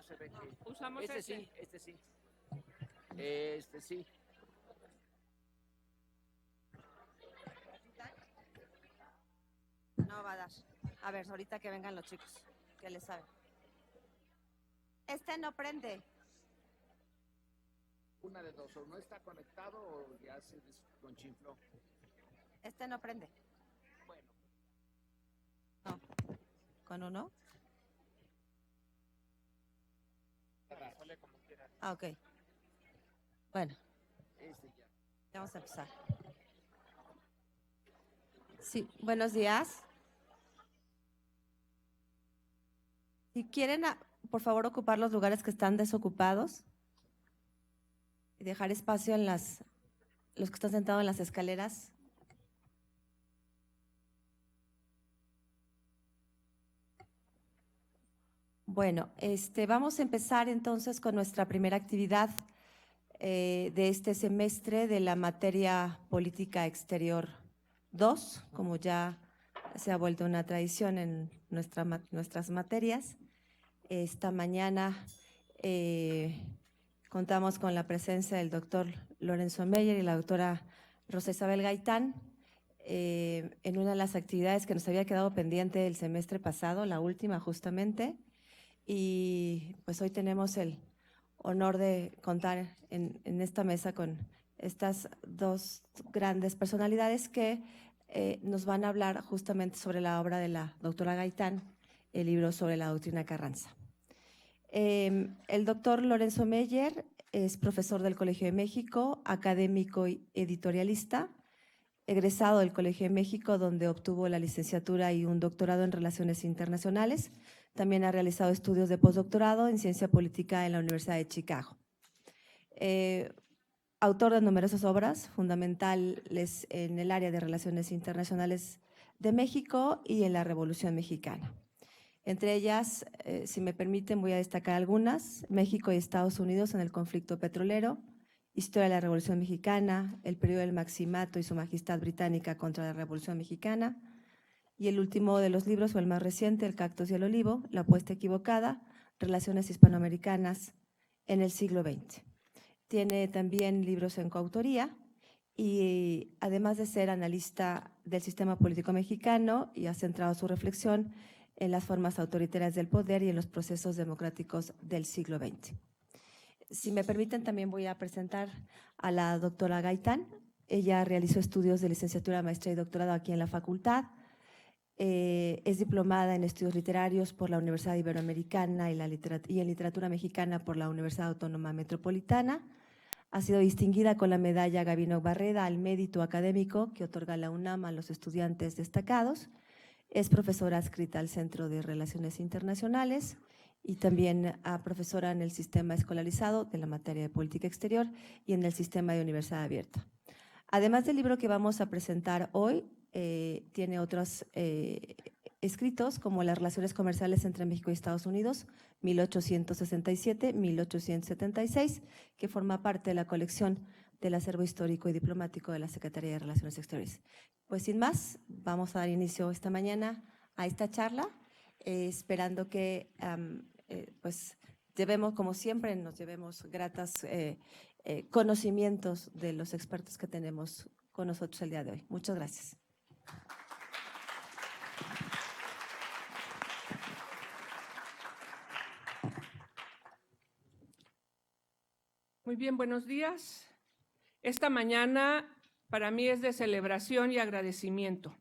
se ve que… Usamos este ese. sí, este sí. Este sí. No va a dar. A ver, ahorita que vengan los chicos, que les saben. Este no prende. Una de dos, o no está conectado o ya se desconchinfló. Este no prende. Bueno. No. ¿Con uno? Ah, ok. Bueno. Este ya. Vamos a empezar. Sí, buenos días. Si quieren, por favor, ocupar los lugares que están desocupados y dejar espacio en los que están sentados en las escaleras. Bueno, vamos a empezar entonces con nuestra primera actividad de este semestre de la materia Política Exterior 2, como ya se ha vuelto una tradición en nuestras materias. Esta mañana contamos con la presencia del doctor Lorenzo Meyer y la doctora Rosa Isabel Gaitán en una de las actividades que nos había quedado pendiente el semestre pasado, la última justamente, y pues hoy tenemos el honor de contar en esta mesa con estas dos grandes personalidades que nos van a hablar justamente sobre la obra de la doctora Gaitán, el libro sobre la doctrina Carranza. El doctor Lorenzo Meyer es profesor del Colegio de México, académico y editorialista, egresado del Colegio de México, donde obtuvo la licenciatura y un doctorado en Relaciones Internacionales. También ha realizado estudios de postdoctorado en Ciencia Política en la Universidad de Chicago. Autor de numerosas obras fundamentales en el área de Relaciones Internacionales de México y en la Revolución Mexicana. Entre ellas, si me permiten, voy a destacar algunas: México y Estados Unidos en el conflicto petrolero, Historia de la Revolución Mexicana, el periodo del Maximato y su Majestad Británica contra la Revolución Mexicana, y el último de los libros, o el más reciente, El cactus y el olivo, La apuesta equivocada, Relaciones hispanoamericanas en el siglo XX. Tiene también libros en coautoría y además de ser analista del sistema político mexicano, y ha centrado su reflexión en las formas autoritarias del poder y en los procesos democráticos del siglo XX. Si me permiten, también voy a presentar a la doctora Gaitán. Ella realizó estudios de licenciatura, maestría y doctorado aquí en la facultad. Es diplomada en estudios literarios por la Universidad Iberoamericana y en literatura mexicana por la Universidad Autónoma Metropolitana. Ha sido distinguida con la medalla Gabino Barreda al mérito académico que otorga la UNAM a los estudiantes destacados. Es profesora adscrita al Centro de Relaciones Internacionales y también profesora en el sistema escolarizado de la materia de política exterior y en el sistema de universidad abierta. Además del libro que vamos a presentar hoy, tiene otros escritos como Las relaciones comerciales entre México y Estados Unidos, 1867-1876, que forma parte de la colección del acervo histórico y diplomático de la Secretaría de Relaciones Exteriores. Pues sin más, vamos a dar inicio esta mañana a esta charla, esperando que pues llevemos, como siempre, nos llevemos gratas conocimientos de los expertos que tenemos con nosotros el día de hoy. Muchas gracias. Muy bien, buenos días. Esta mañana para mí es de celebración y agradecimiento.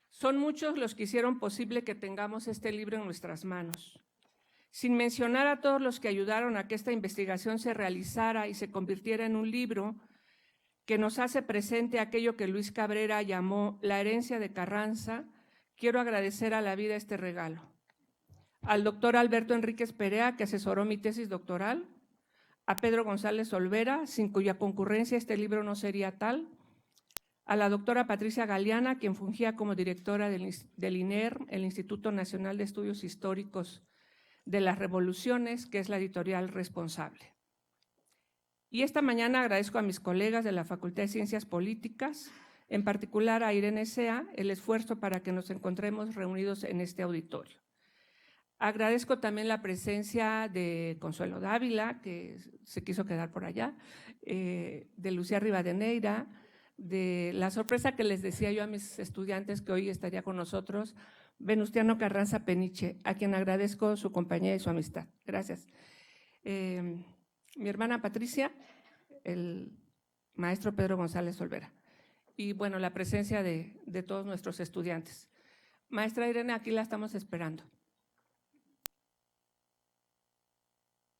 Son muchos los que hicieron posible que tengamos este libro en nuestras manos. Sin mencionar a todos los que ayudaron a que esta investigación se realizara y se convirtiera en un libro que nos hace presente aquello que Luis Cabrera llamó la herencia de Carranza, quiero agradecer a la vida este regalo. Al doctor Alberto Enríquez Perea, que asesoró mi tesis doctoral, a Pedro González Olvera, sin cuya concurrencia este libro no sería tal, a la doctora Patricia Galeana, quien fungía como directora del INER, el Instituto Nacional de Estudios Históricos de las Revoluciones, que es la editorial responsable. Y esta mañana agradezco a mis colegas de la Facultad de Ciencias Políticas, en particular a Irene Sea, el esfuerzo para que nos encontremos reunidos en este auditorio. Agradezco también la presencia de Consuelo Dávila, que se quiso quedar por allá, de Lucía Rivadeneira, de la sorpresa que les decía yo a mis estudiantes que hoy estaría con nosotros, Venustiano Carranza Peniche, a quien agradezco su compañía y su amistad. Gracias. Mi hermana Patricia, el maestro Pedro González Olvera. Y bueno, la presencia de todos nuestros estudiantes. Maestra Irene, aquí la estamos esperando.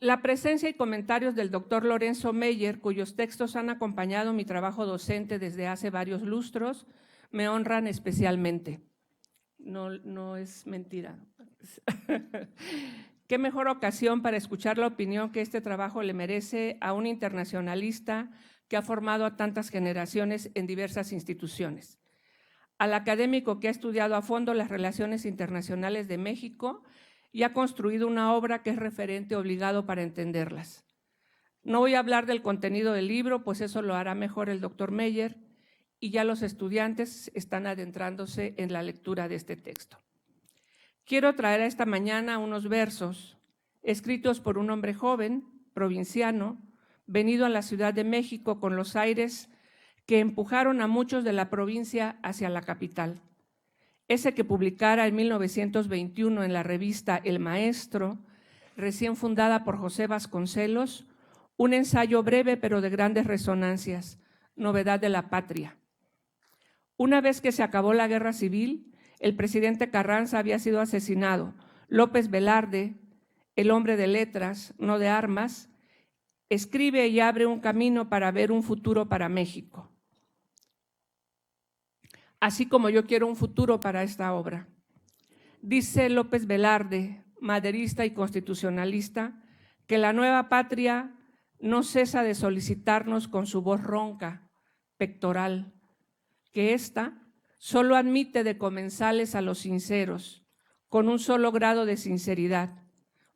La presencia y comentarios del doctor Lorenzo Meyer, cuyos textos han acompañado mi trabajo docente desde hace varios lustros, me honran especialmente. No es mentira. Qué mejor ocasión para escuchar la opinión que este trabajo le merece a un internacionalista que ha formado a tantas generaciones en diversas instituciones. Al académico que ha estudiado a fondo las relaciones internacionales de México y ha construido una obra que es referente obligado para entenderlas. No voy a hablar del contenido del libro, pues eso lo hará mejor el doctor Meyer, y ya los estudiantes están adentrándose en la lectura de este texto. Quiero traer a esta mañana unos versos escritos por un hombre joven, provinciano, venido a la Ciudad de México con los aires que empujaron a muchos de la provincia hacia la capital. Ese que publicara en 1921 en la revista El Maestro, recién fundada por José Vasconcelos, un ensayo breve pero de grandes resonancias, Novedad de la Patria. Una vez que se acabó la guerra civil, el presidente Carranza había sido asesinado. López Velarde, el hombre de letras, no de armas, escribe y abre un camino para ver un futuro para México. Así como yo quiero un futuro para esta obra. Dice López Velarde, maderista y constitucionalista, que la nueva patria no cesa de solicitarnos con su voz ronca, pectoral, que ésta solo admite de comensales a los sinceros, con un solo grado de sinceridad,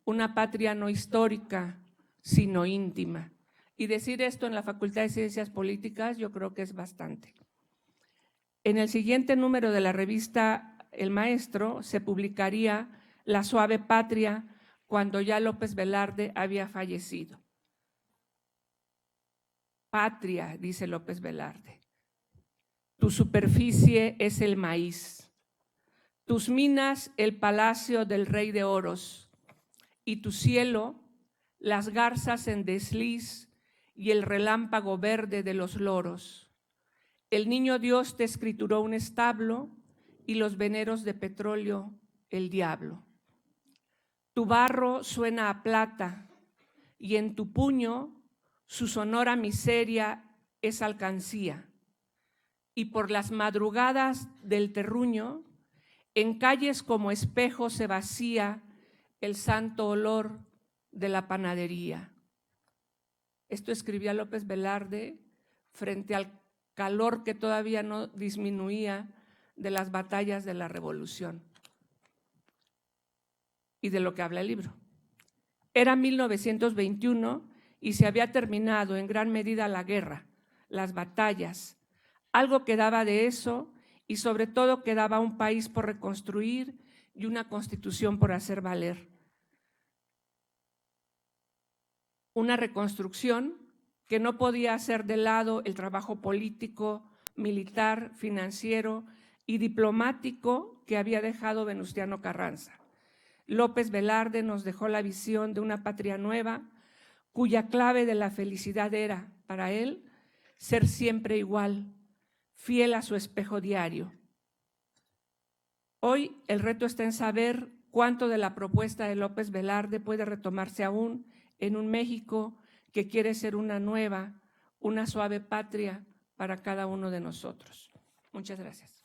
una patria no histórica, sino íntima. Y decir esto en la Facultad de Ciencias Políticas yo creo que es bastante. En el siguiente número de la revista El Maestro se publicaría La suave patria cuando ya López Velarde había fallecido. Patria, dice López Velarde, tu superficie es el maíz, tus minas el palacio del rey de oros y tu cielo las garzas en desliz y el relámpago verde de los loros. El niño Dios te escrituró un establo y los veneros de petróleo el diablo. Tu barro suena a plata y en tu puño su sonora miseria es alcancía. Y por las madrugadas del terruño, en calles como espejo se vacía el santo olor de la panadería. Esto escribía López Velarde frente al calor que todavía no disminuía de las batallas de la Revolución y de lo que habla el libro. Era 1921 y se había terminado en gran medida la guerra, las batallas. Algo quedaba de eso y sobre todo quedaba un país por reconstruir y una constitución por hacer valer. Una reconstrucción que no podía hacer de lado el trabajo político, militar, financiero y diplomático que había dejado Venustiano Carranza. López Velarde nos dejó la visión de una patria nueva, cuya clave de la felicidad era, para él, ser siempre igual, fiel a su espejo diario. Hoy el reto está en saber cuánto de la propuesta de López Velarde puede retomarse aún en un México que quiere ser una nueva, una suave patria para cada uno de nosotros. Muchas gracias.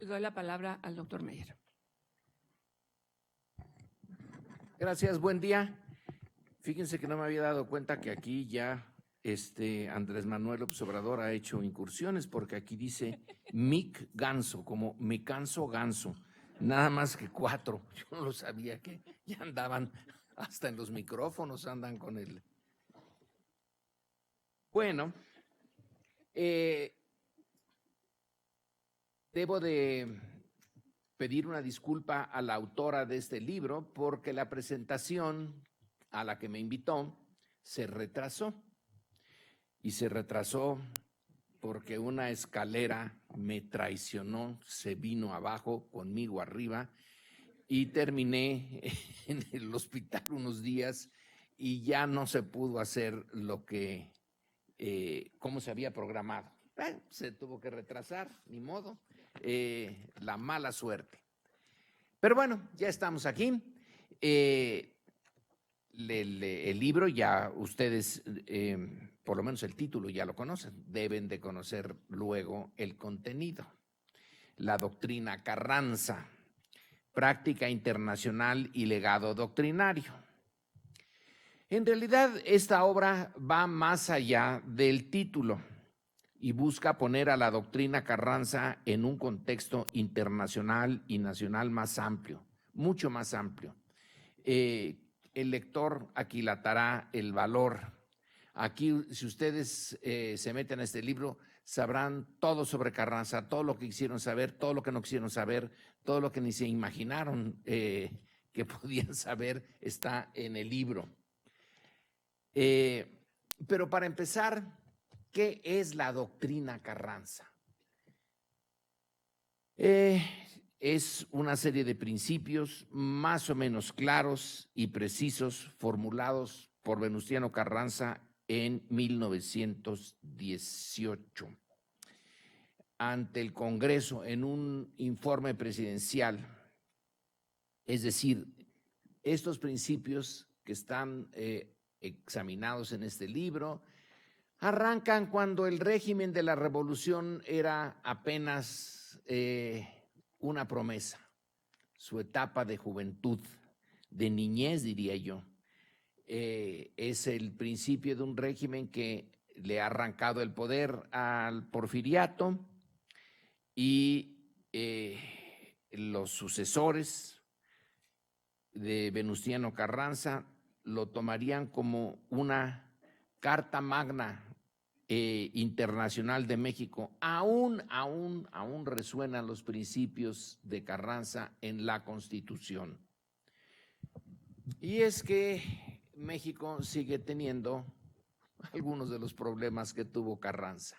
Doy la palabra al doctor Meyer. Gracias, buen día. Fíjense que no me había dado cuenta que aquí ya Andrés Manuel López Obrador ha hecho incursiones, porque aquí dice Mic Ganso, como me canso ganso, nada más que 4. Yo no lo sabía, que ya andaban hasta en los micrófonos, andan con él. Bueno, Debo de pedir una disculpa a la autora de este libro porque la presentación a la que me invitó se retrasó. Y se retrasó porque una escalera me traicionó, se vino abajo, conmigo arriba, y terminé en el hospital unos días y ya no se pudo hacer lo que, como se había programado. Se tuvo que retrasar, ni modo, la mala suerte. Pero bueno, ya estamos aquí. El libro ya ustedes, por lo menos el título ya lo conocen, deben de conocer luego el contenido. La doctrina Carranza, práctica internacional y legado doctrinario. En realidad, esta obra va más allá del título y busca poner a la doctrina Carranza en un contexto internacional y nacional más amplio, mucho más amplio. El lector aquilatará el valor. Aquí, si ustedes se meten a este libro, sabrán todo sobre Carranza, todo lo que quisieron saber, todo lo que no quisieron saber, todo lo que ni se imaginaron que podían saber está en el libro. Pero para empezar, ¿qué es la doctrina Carranza? Es una serie de principios más o menos claros y precisos formulados por Venustiano Carranza en 1918 ante el Congreso en un informe presidencial. Es decir, estos principios que están examinados en este libro arrancan cuando el régimen de la revolución era apenas una promesa, su etapa de juventud, de niñez, diría yo. Es el principio de un régimen que le ha arrancado el poder al porfiriato y los sucesores de Venustiano Carranza lo tomarían como una carta magna internacional de México. Aún resuenan los principios de Carranza en la Constitución. Y es que México sigue teniendo algunos de los problemas que tuvo Carranza.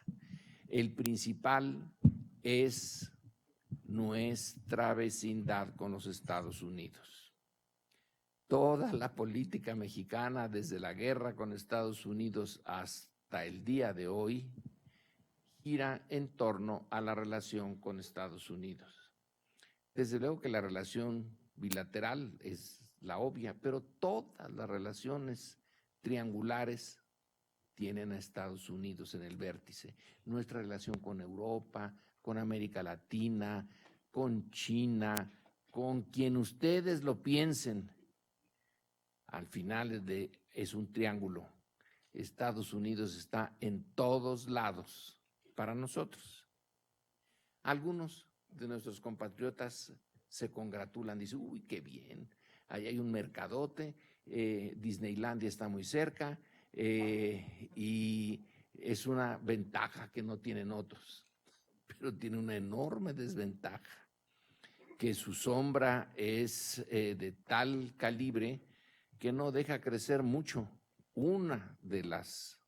El principal es nuestra vecindad con los Estados Unidos. Toda la política mexicana, desde la guerra con Estados Unidos hasta el día de hoy, gira en torno a la relación con Estados Unidos. Desde luego que la relación bilateral es la obvia, pero todas las relaciones triangulares tienen a Estados Unidos en el vértice. Nuestra relación con Europa, con América Latina, con China, con quien ustedes lo piensen, al final es un triángulo. Estados Unidos está en todos lados para nosotros. Algunos de nuestros compatriotas se congratulan, dicen, uy, qué bien, ahí hay un mercadote, Disneylandia está muy cerca y es una ventaja que no tienen otros, pero tiene una enorme desventaja, que su sombra es de tal calibre que no deja crecer mucho. Una de los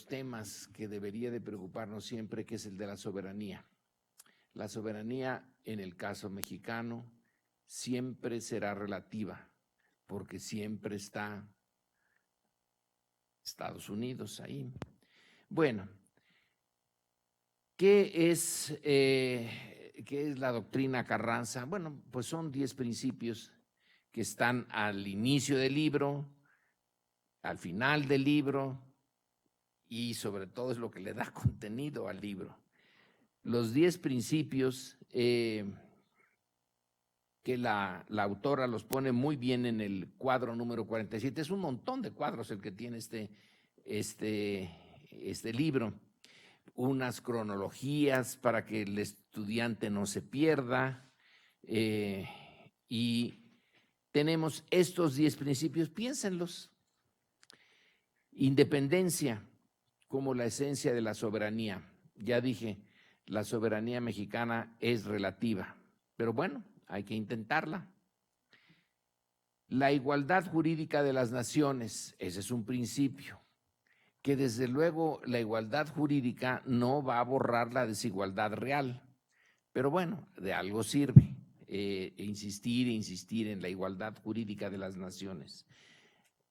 temas que debería de preocuparnos siempre, que es el de la soberanía. La soberanía, en el caso mexicano, siempre será relativa, porque siempre está Estados Unidos ahí. Bueno, ¿qué es la doctrina Carranza? Bueno, pues son 10 principios que están al inicio del libro, al final del libro, y sobre todo es lo que le da contenido al libro. Los 10 principios que la autora los pone muy bien en el cuadro número 47. Es un montón de cuadros el que tiene este libro. Unas cronologías para que el estudiante no se pierda. Y tenemos estos 10 principios, piénsenlos. Independencia como la esencia de la soberanía. Ya dije, la soberanía mexicana es relativa, pero bueno, hay que intentarla. La igualdad jurídica de las naciones, ese es un principio, que desde luego la igualdad jurídica no va a borrar la desigualdad real, pero bueno, de algo sirve insistir en la igualdad jurídica de las naciones.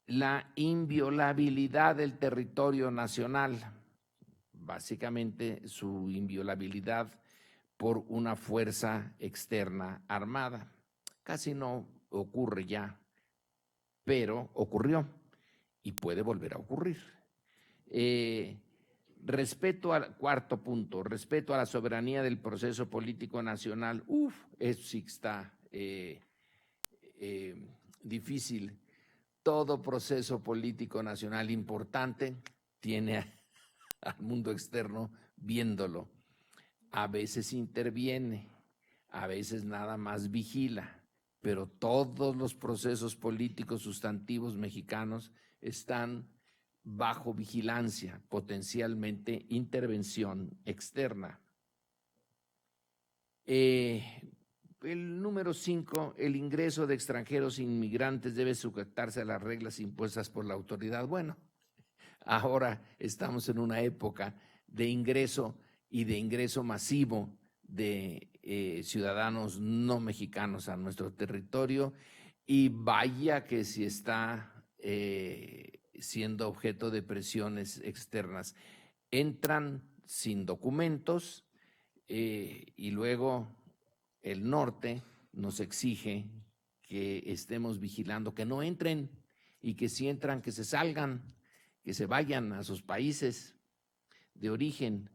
La inviolabilidad del territorio nacional, básicamente su inviolabilidad por una fuerza externa armada. Casi no ocurre ya, pero ocurrió y puede volver a ocurrir. Respeto al cuarto punto, respeto a la soberanía del proceso político nacional. Eso sí está difícil. Todo proceso político nacional importante tiene al mundo externo viéndolo. A veces interviene, a veces nada más vigila, pero todos los procesos políticos sustantivos mexicanos están bajo vigilancia, potencialmente intervención externa. El número 5, el ingreso de extranjeros inmigrantes debe sujetarse a las reglas impuestas por la autoridad. Bueno, ahora estamos en una época de ingreso y de ingreso masivo de ciudadanos no mexicanos a nuestro territorio, y vaya que si está siendo objeto de presiones externas. Entran sin documentos y luego el norte nos exige que estemos vigilando que no entren, y que si entran que se salgan, que se vayan a sus países de origen.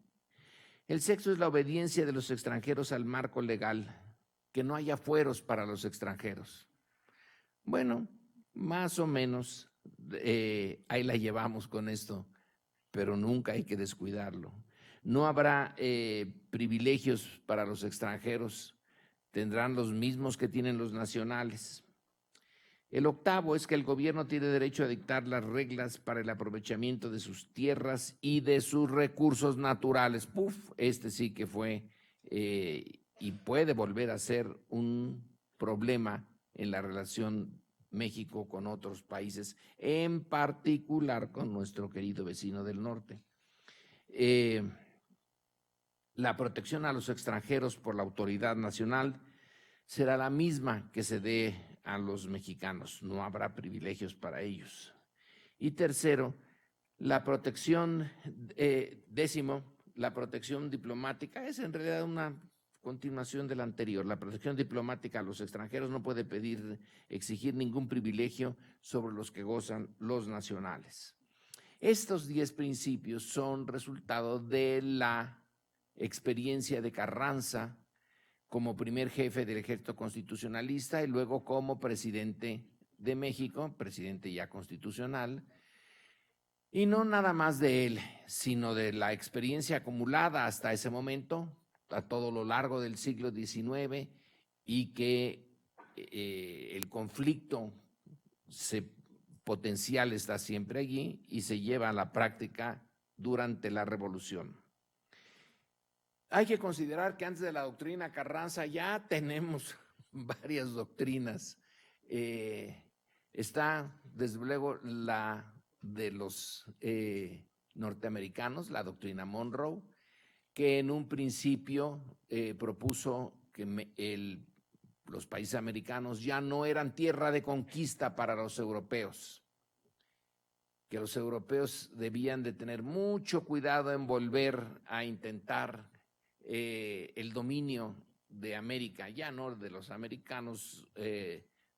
El sexto es la obediencia de los extranjeros al marco legal, que no haya fueros para los extranjeros. Bueno, más o menos ahí la llevamos con esto, pero nunca hay que descuidarlo. No habrá privilegios para los extranjeros, tendrán los mismos que tienen los nacionales. El octavo es que el gobierno tiene derecho a dictar las reglas para el aprovechamiento de sus tierras y de sus recursos naturales. Este sí que fue y puede volver a ser un problema en la relación México con otros países, en particular con nuestro querido vecino del norte. La protección a los extranjeros por la autoridad nacional será la misma que se dé a los mexicanos, no habrá privilegios para ellos. Y tercero, la protección, décimo, la protección diplomática es en realidad una continuación de la anterior. La protección diplomática a los extranjeros no puede exigir ningún privilegio sobre los que gozan los nacionales. Estos 10 principios son resultado de la experiencia de Carranza como primer jefe del Ejército Constitucionalista y luego como presidente de México, presidente ya constitucional, y no nada más de él, sino de la experiencia acumulada hasta ese momento, a todo lo largo del siglo XIX, y que el conflicto potencial está siempre allí y se lleva a la práctica durante la Revolución. Hay que considerar que antes de la doctrina Carranza ya tenemos varias doctrinas. Está, desde luego, la de los norteamericanos, la doctrina Monroe, que en un principio propuso que los países americanos ya no eran tierra de conquista para los europeos, que los europeos debían de tener mucho cuidado en volver a intentar el dominio de América, ya no de los americanos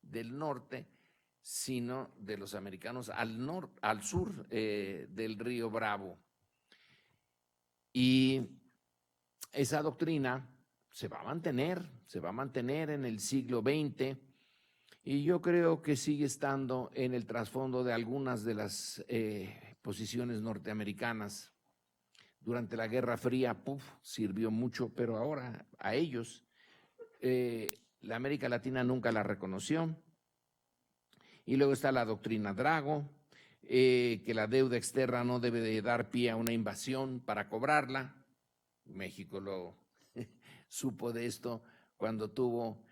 del norte, sino de los americanos al sur del río Bravo. Y esa doctrina se va a mantener en el siglo XX, y yo creo que sigue estando en el trasfondo de algunas de las posiciones norteamericanas. Durante la Guerra Fría, sirvió mucho, pero ahora a ellos, la América Latina nunca la reconoció. Y luego está la doctrina Drago, que la deuda externa no debe de dar pie a una invasión para cobrarla. México lo supo de esto cuando tuvo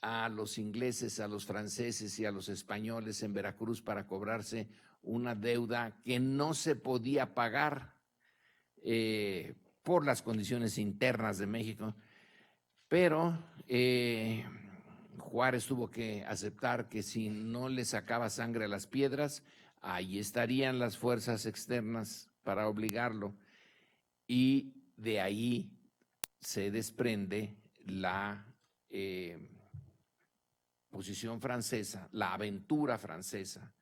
a los ingleses, a los franceses y a los españoles en Veracruz para cobrarse una deuda que no se podía pagar por las condiciones internas de México, pero Juárez tuvo que aceptar que si no le sacaba sangre a las piedras, ahí estarían las fuerzas externas para obligarlo, y de ahí se desprende la posición francesa, la aventura francesa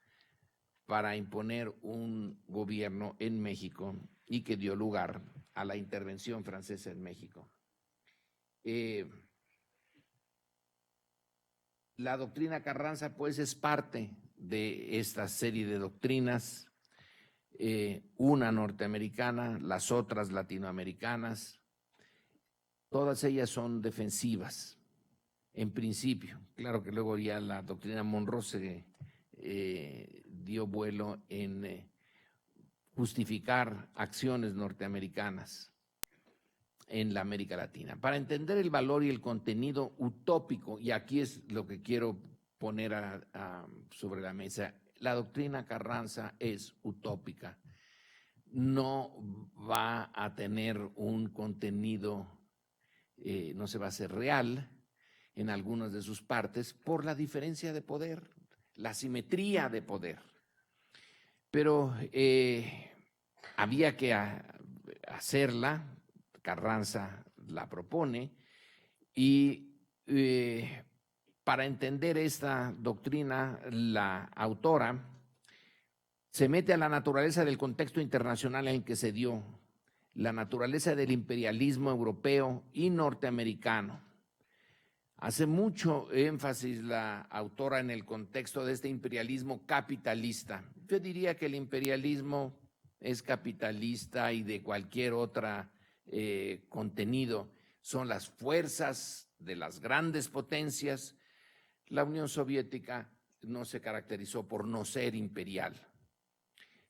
para imponer un gobierno en México y que dio lugar a la intervención francesa en México. La doctrina Carranza, pues, es parte de esta serie de doctrinas, una norteamericana, las otras latinoamericanas. Todas ellas son defensivas, en principio. Claro que luego ya la doctrina Monroe se dio vuelo en justificar acciones norteamericanas en la América Latina. Para entender el valor y el contenido utópico, y aquí es lo que quiero poner sobre la mesa, la doctrina Carranza es utópica. No va a tener un contenido, no se va a hacer real en algunas de sus partes por la diferencia de poder, la asimetría de poder. Pero había que hacerla, Carranza la propone, y para entender esta doctrina, la autora se mete a la naturaleza del contexto internacional en que se dio, la naturaleza del imperialismo europeo y norteamericano. Hace mucho énfasis la autora en el contexto de este imperialismo capitalista. Yo diría que el imperialismo es capitalista y de cualquier otro contenido. Son las fuerzas de las grandes potencias. La Unión Soviética no se caracterizó por no ser imperial.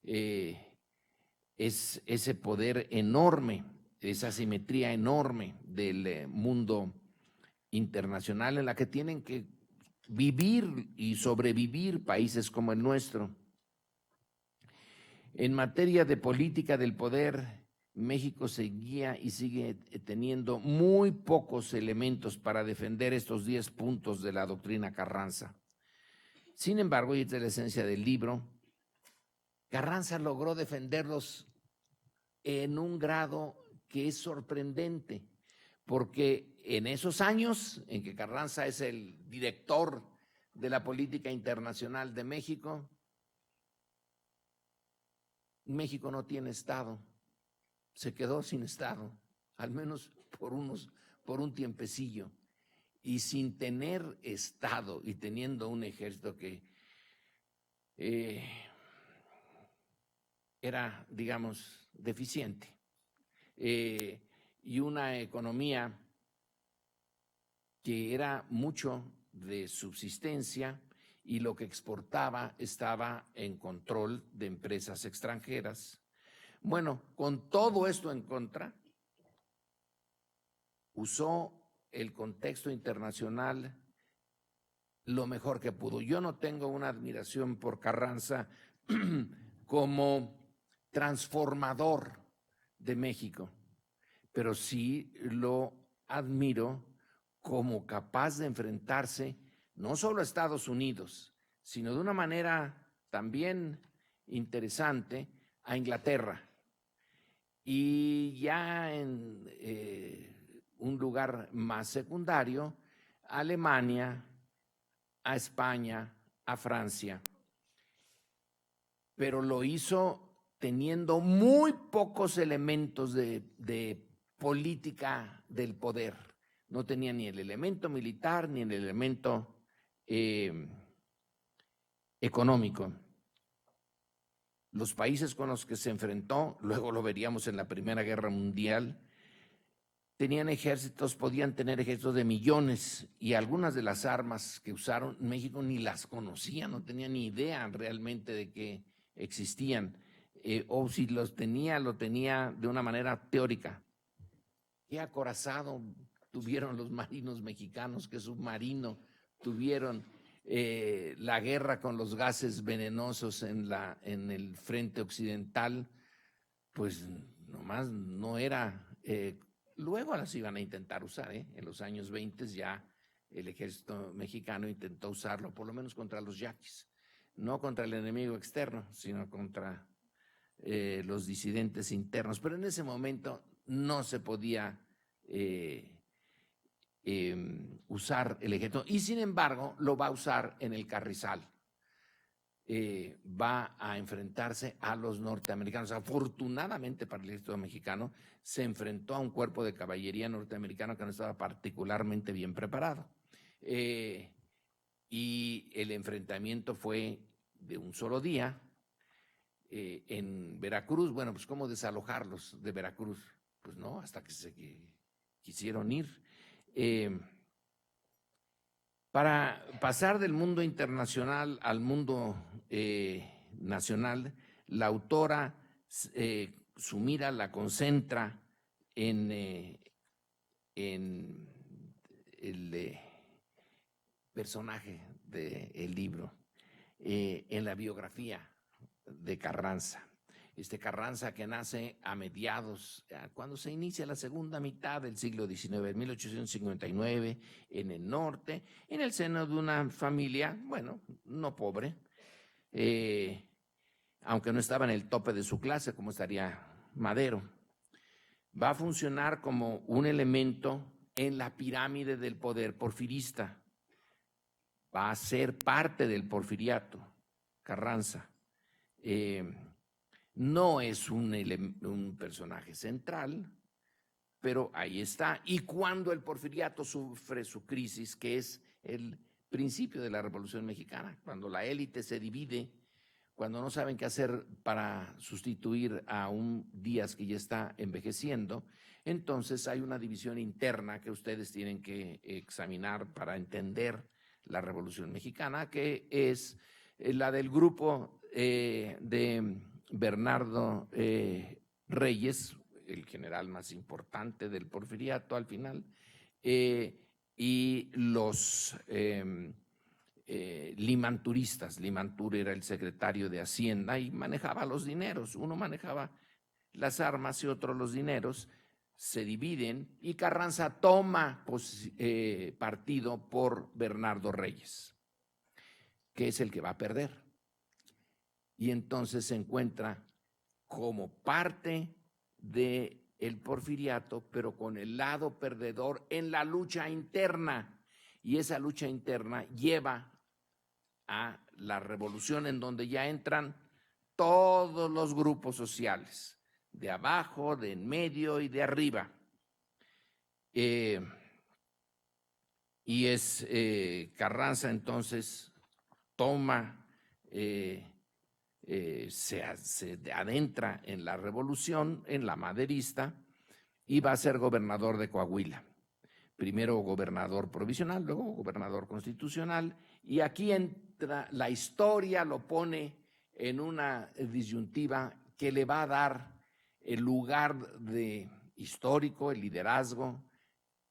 Es ese poder enorme, esa simetría enorme del mundo internacional en la que tienen que vivir y sobrevivir países como el nuestro. En materia de política del poder, México seguía y sigue teniendo muy pocos elementos para defender estos 10 puntos de la doctrina Carranza. Sin embargo, y esta es la esencia del libro, Carranza logró defenderlos en un grado que es sorprendente, porque en esos años en que Carranza es el director de la política internacional de México, México no tiene Estado, se quedó sin Estado, al menos por un tiempecillo, y sin tener Estado y teniendo un ejército que era, digamos, deficiente, y una economía que era mucho de subsistencia, y lo que exportaba estaba en control de empresas extranjeras. Bueno, con todo esto en contra, usó el contexto internacional lo mejor que pudo. Yo no tengo una admiración por Carranza como transformador de México, pero sí lo admiro como capaz de enfrentarse no solo a Estados Unidos, sino de una manera también interesante a Inglaterra, y ya en un lugar más secundario, a Alemania, a España, a Francia. Pero lo hizo teniendo muy pocos elementos de política del poder. No tenía ni el elemento militar ni el elemento económico. Los países con los que se enfrentó, luego lo veríamos en la Primera Guerra Mundial, tenían ejércitos, podían tener ejércitos de millones, y algunas de las armas que usaron México ni las conocía, no tenía ni idea realmente de que existían, o si los tenía, lo tenía de una manera teórica. qué acorazado tuvieron los marinos mexicanos, qué submarino tuvieron, la guerra con los gases venenosos en el frente occidental, pues nomás no era. Luego las iban a intentar usar, en los años 20 ya el ejército mexicano intentó usarlo, por lo menos contra los yaquis, no contra el enemigo externo, sino contra los disidentes internos, pero en ese momento no se podía usar el ejército, y sin embargo lo va a usar en el Carrizal. Va a enfrentarse a los norteamericanos. Afortunadamente para el ejército mexicano se enfrentó a un cuerpo de caballería norteamericano que no estaba particularmente bien preparado. Y el enfrentamiento fue de un solo día en Veracruz. Bueno, pues ¿cómo desalojarlos de Veracruz? Pues no, hasta que se quisieron ir. Para pasar del mundo internacional al mundo nacional, la autora su mira la concentra en el personaje del libro, en la biografía de Carranza. Carranza, que nace a mediados, cuando se inicia la segunda mitad del siglo XIX, en 1859, en el norte, en el seno de una familia, bueno, no pobre, aunque no estaba en el tope de su clase, como estaría Madero. Va a funcionar como un elemento en la pirámide del poder porfirista. Va a ser parte del porfiriato, Carranza. No es un personaje central, pero ahí está. Y cuando el porfiriato sufre su crisis, que es el principio de la Revolución Mexicana, cuando la élite se divide, cuando no saben qué hacer para sustituir a un Díaz que ya está envejeciendo, entonces hay una división interna que ustedes tienen que examinar para entender la Revolución Mexicana, que es la del grupo de Bernardo Reyes, el general más importante del porfiriato al final, y los limanturistas. Limantur era el secretario de Hacienda y manejaba los dineros. Uno manejaba las armas y otro los dineros. Se dividen y Carranza toma partido por Bernardo Reyes, que es el que va a perder. Y entonces se encuentra como parte del porfiriato, pero con el lado perdedor en la lucha interna. Y esa lucha interna lleva a la revolución, en donde ya entran todos los grupos sociales, de abajo, de en medio y de arriba. Carranza entonces toma, se adentra en la revolución, en la maderista, y va a ser gobernador de Coahuila. Primero gobernador provisional, luego gobernador constitucional, y aquí entra la historia, lo pone en una disyuntiva que le va a dar el lugar de histórico, el liderazgo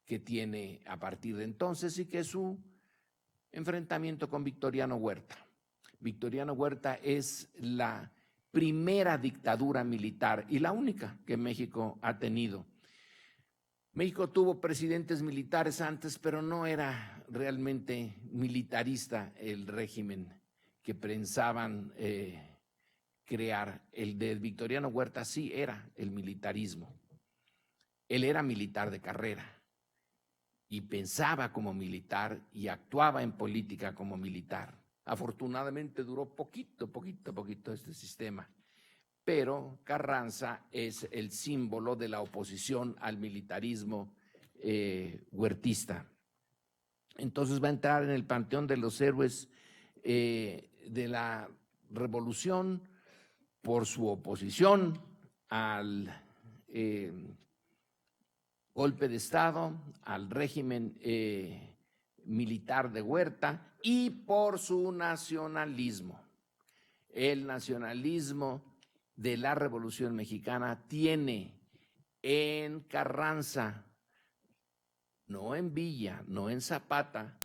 que tiene a partir de entonces, y que es su enfrentamiento con Victoriano Huerta. Victoriano Huerta es la primera dictadura militar y la única que México ha tenido. México tuvo presidentes militares antes, pero no era realmente militarista el régimen que pensaban crear. El de Victoriano Huerta sí era el militarismo. Él era militar de carrera y pensaba como militar y actuaba en política como militar. Afortunadamente duró poquito este sistema. Pero Carranza es el símbolo de la oposición al militarismo huertista. Entonces va a entrar en el panteón de los héroes de la revolución por su oposición al golpe de Estado, al régimen militar de Huerta, y por su nacionalismo. El nacionalismo de la Revolución Mexicana tiene en Carranza no en Villa, no en Zapata,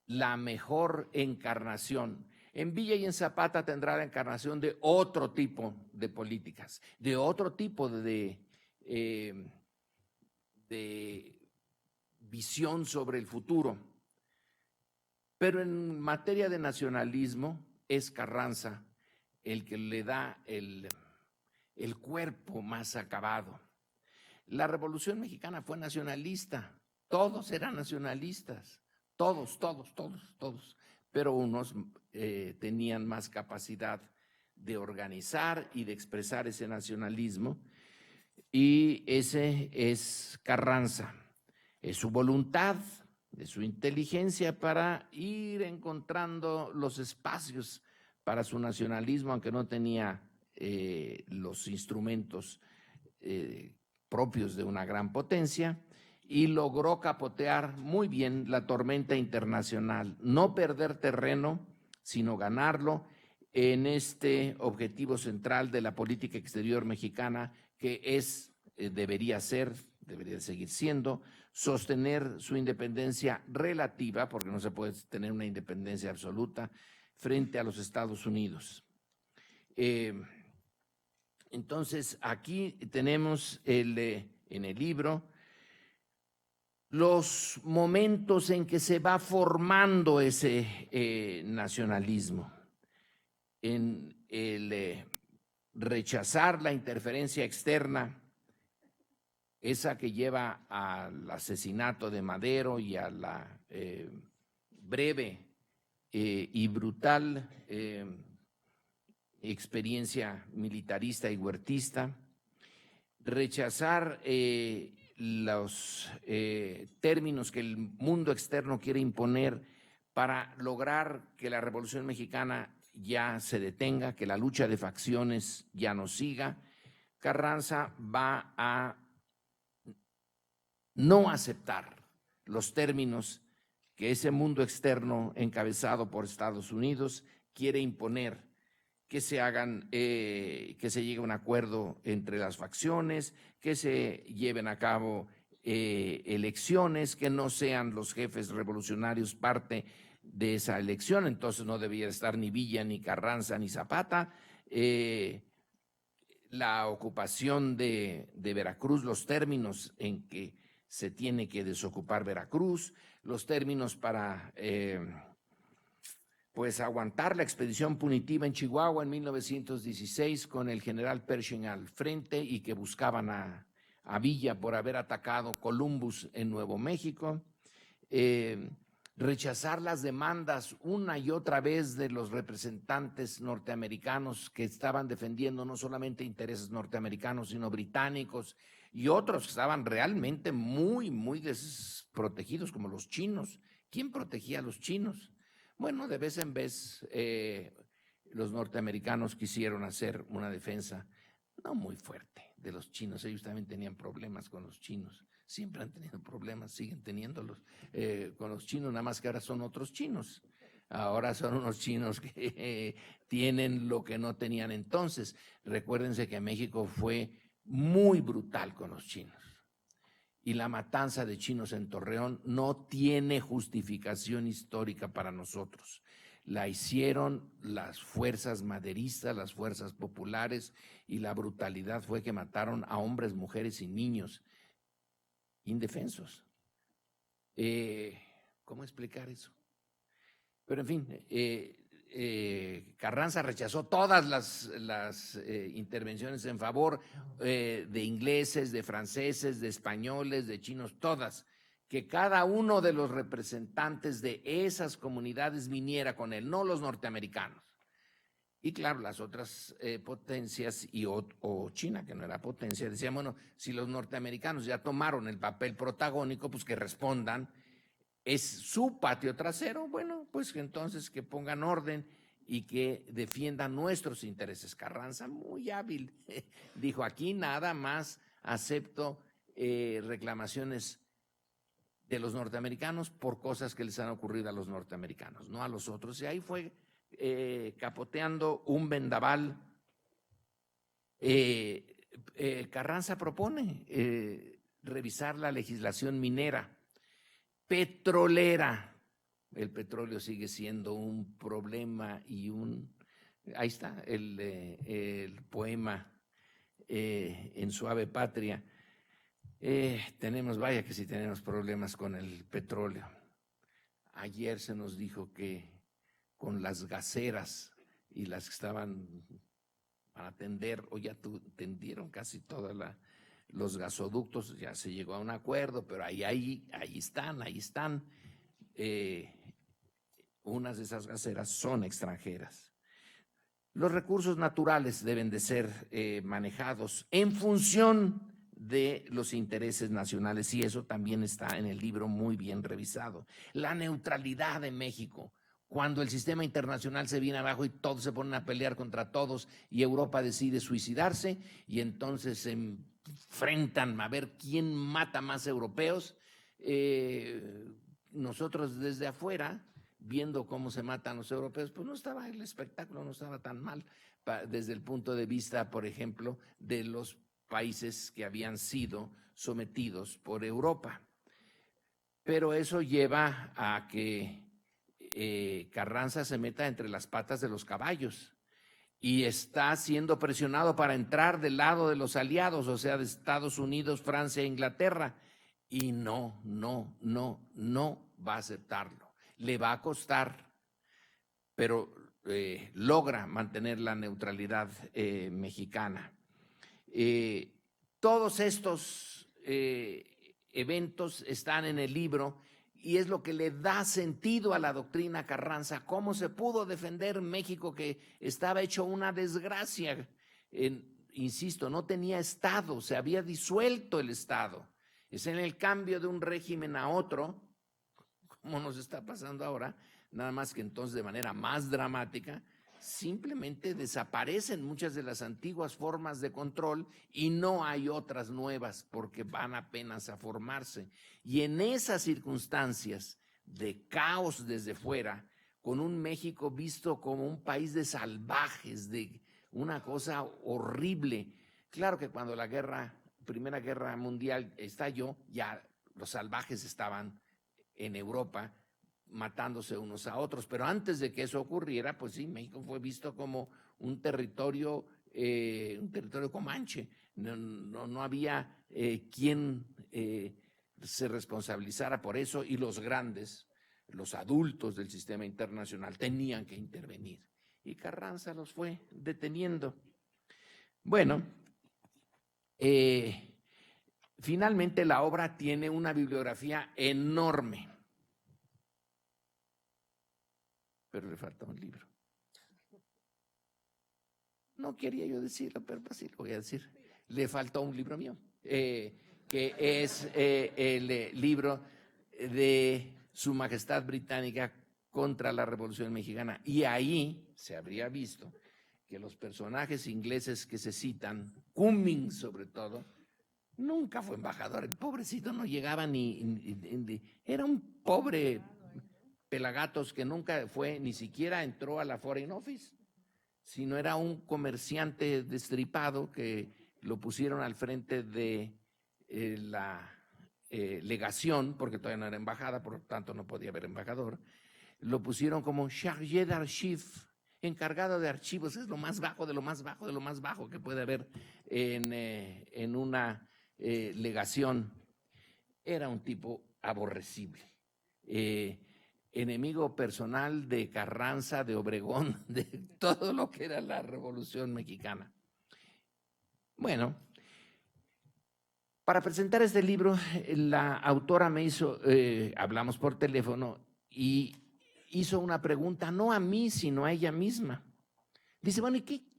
la mejor encarnación. En Villa y en Zapata tendrá la encarnación de otro tipo de políticas, de otro tipo de visión sobre el futuro. Pero en materia de nacionalismo es Carranza el que le da el cuerpo más acabado. La Revolución Mexicana fue nacionalista, todos eran nacionalistas, todos, pero unos tenían más capacidad de organizar y de expresar ese nacionalismo, y ese es Carranza. Es su voluntad, de su inteligencia para ir encontrando los espacios para su nacionalismo, aunque no tenía los instrumentos propios de una gran potencia, y logró capotear muy bien la tormenta internacional, no perder terreno, sino ganarlo en este objetivo central de la política exterior mexicana, que debería seguir siendo, sostener su independencia relativa, porque no se puede tener una independencia absoluta, frente a los Estados Unidos. Entonces, aquí tenemos en el libro los momentos en que se va formando ese nacionalismo, en el rechazar la interferencia externa, esa que lleva al asesinato de Madero y a la breve y brutal experiencia militarista y huertista, rechazar los términos que el mundo externo quiere imponer para lograr que la Revolución Mexicana ya se detenga, que la lucha de facciones ya no siga. Carranza va a no aceptar los términos que ese mundo externo encabezado por Estados Unidos quiere imponer, que se hagan, que se llegue a un acuerdo entre las facciones, que se lleven a cabo elecciones, que no sean los jefes revolucionarios parte de esa elección. Entonces no debía estar ni Villa, ni Carranza, ni Zapata. La ocupación de Veracruz, los términos en que se tiene que desocupar Veracruz, los términos para pues aguantar la expedición punitiva en Chihuahua en 1916 con el general Pershing al frente, y que buscaban a Villa por haber atacado Columbus en Nuevo México. Rechazar las demandas una y otra vez de los representantes norteamericanos que estaban defendiendo no solamente intereses norteamericanos, sino británicos, y otros que estaban realmente muy desprotegidos, como los chinos. ¿Quién protegía a los chinos? Bueno, de vez en vez los norteamericanos quisieron hacer una defensa no muy fuerte de los chinos. Ellos también tenían problemas con los chinos. Siempre han tenido problemas, siguen teniéndolos con los chinos, nada más que ahora son otros chinos. Ahora son unos chinos que tienen lo que no tenían entonces. Recuérdense que México fue muy brutal con los chinos. Y la matanza de chinos en Torreón no tiene justificación histórica para nosotros. La hicieron las fuerzas maderistas, las fuerzas populares, y la brutalidad fue que mataron a hombres, mujeres y niños indefensos. ¿Cómo explicar eso? Pero en fin, Carranza rechazó todas las intervenciones en favor de ingleses, de franceses, de españoles, de chinos, todas. Que cada uno de los representantes de esas comunidades viniera con él, no los norteamericanos. Y claro, las otras potencias o China, que no era potencia, decían, bueno, si los norteamericanos ya tomaron el papel protagónico, pues que respondan. Es su patio trasero, bueno, pues entonces que pongan orden y que defiendan nuestros intereses. Carranza, muy hábil, dijo, aquí nada más acepto reclamaciones de los norteamericanos por cosas que les han ocurrido a los norteamericanos, no a los otros. Y ahí fue capoteando un vendaval. Carranza propone revisar la legislación minera, petrolera. El petróleo sigue siendo un problema y ahí está el poema En suave patria. Vaya que sí tenemos problemas con el petróleo. Ayer se nos dijo que con las gaseras y las que estaban para atender, o ya tendieron casi todos los gasoductos, ya se llegó a un acuerdo, pero ahí están. Unas de esas gaseras son extranjeras. Los recursos naturales deben de ser manejados en función de los intereses nacionales, y eso también está en el libro muy bien revisado. La neutralidad de México, cuando el sistema internacional se viene abajo y todos se ponen a pelear contra todos y Europa decide suicidarse y entonces se enfrentan a ver quién mata más europeos. Nosotros desde afuera, viendo cómo se matan los europeos, pues el espectáculo no estaba tan mal desde el punto de vista, por ejemplo, de los países que habían sido sometidos por Europa. Pero eso lleva a que Carranza se meta entre las patas de los caballos y está siendo presionado para entrar del lado de los aliados, o sea, de Estados Unidos, Francia e Inglaterra, y no va a aceptarlo. Le va a costar, pero logra mantener la neutralidad mexicana. Todos estos eventos están en el libro y es lo que le da sentido a la doctrina Carranza. ¿Cómo se pudo defender México, que estaba hecho una desgracia? Insisto, no tenía Estado, se había disuelto el Estado. Es en el cambio de un régimen a otro, como nos está pasando ahora, nada más que entonces de manera más dramática, simplemente desaparecen muchas de las antiguas formas de control y no hay otras nuevas porque van apenas a formarse. Y en esas circunstancias de caos desde fuera, con un México visto como un país de salvajes, de una cosa horrible. Claro que cuando la Primera Guerra Mundial estalló, ya los salvajes estaban en Europa matándose unos a otros, pero antes de que eso ocurriera, pues sí, México fue visto como un territorio comanche. No había quien se responsabilizara por eso, y los grandes, los adultos del sistema internacional tenían que intervenir, y Carranza los fue deteniendo. Bueno, finalmente la obra tiene una bibliografía enorme, pero le falta un libro. No quería yo decirlo, pero pues sí lo voy a decir. Le faltó un libro mío, que es el libro de Su Majestad Británica contra la Revolución Mexicana. Y ahí se habría visto que los personajes ingleses que se citan, Cummings sobre todo, nunca fue embajador. El pobrecito no llegaba era un pobre pelagatos que nunca ni siquiera entró a la Foreign Office, sino era un comerciante destripado que lo pusieron al frente de la legación, porque todavía no era embajada, por lo tanto no podía haber embajador. Lo pusieron como chargé d'archives, encargado de archivos. Es lo más bajo de lo más bajo de lo más bajo que puede haber en una legación. Era un tipo aborrecible, enemigo personal de Carranza, de Obregón, de todo lo que era la Revolución Mexicana. Bueno, para presentar este libro, la autora me hablamos por teléfono y hizo una pregunta, no a mí, sino a ella misma. Dice, bueno, ¿y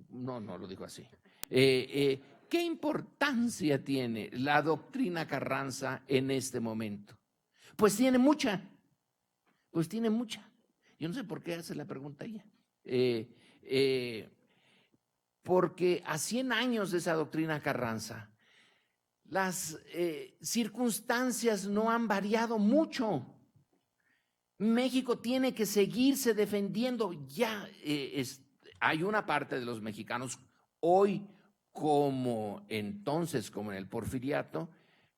no lo dijo así. ¿Qué importancia tiene la doctrina Carranza en este momento? Pues tiene mucha. Yo no sé por qué hace la pregunta ella. Porque a 100 años de esa doctrina Carranza, las circunstancias no han variado mucho. México tiene que seguirse defendiendo. Ya hay una parte de los mexicanos hoy, como entonces, como en el Porfiriato,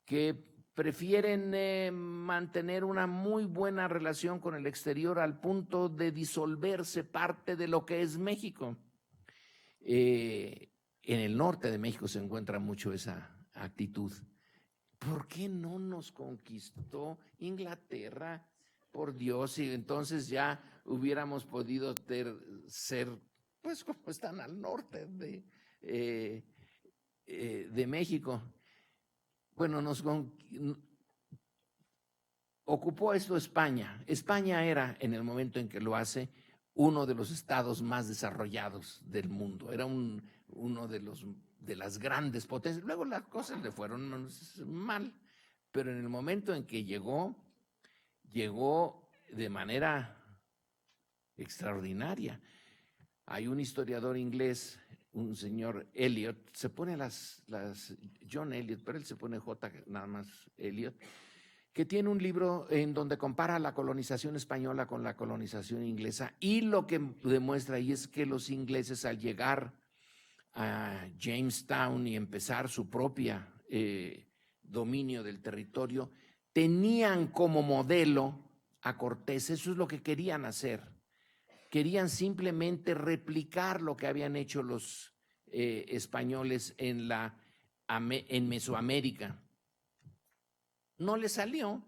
que prefieren mantener una muy buena relación con el exterior al punto de disolverse parte de lo que es México. En el norte de México se encuentra mucho esa actitud. ¿Por qué no nos conquistó Inglaterra? Por Dios, y entonces ya hubiéramos podido ser, pues como están al norte de México. Bueno, ocupó esto España. España era, en el momento en que lo hace, uno de los estados más desarrollados del mundo. Era uno de las grandes potencias. Luego las cosas le fueron mal, pero en el momento en que llegó de manera extraordinaria. Hay un historiador inglés, un señor Eliot, se pone John Eliot, pero él se pone J nada más Eliot, que tiene un libro en donde compara la colonización española con la colonización inglesa, y lo que demuestra ahí es que los ingleses, al llegar a Jamestown y empezar su propia dominio del territorio, tenían como modelo a Cortés. Eso es lo que querían hacer. Querían simplemente replicar lo que habían hecho los españoles en Mesoamérica. No les salió,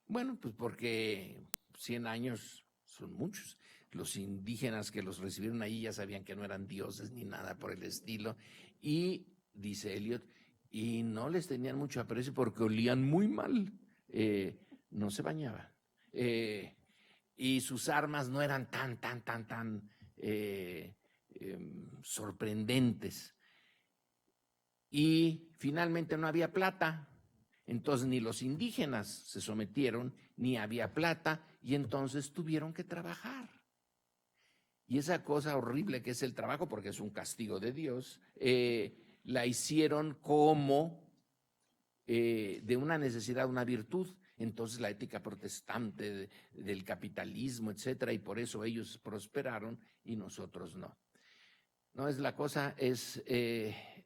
bueno, pues porque 100 años son muchos. Los indígenas que los recibieron ahí ya sabían que no eran dioses ni nada por el estilo. Y, dice Eliot, y no les tenían mucho aprecio porque olían muy mal. No se bañaban. Y sus armas no eran tan sorprendentes. Y finalmente no había plata. Entonces ni los indígenas se sometieron, ni había plata, y entonces tuvieron que trabajar. Y esa cosa horrible que es el trabajo, porque es un castigo de Dios, la hicieron como de una necesidad, una virtud. Entonces la ética protestante del capitalismo, etcétera, y por eso ellos prosperaron y nosotros no. No, la cosa es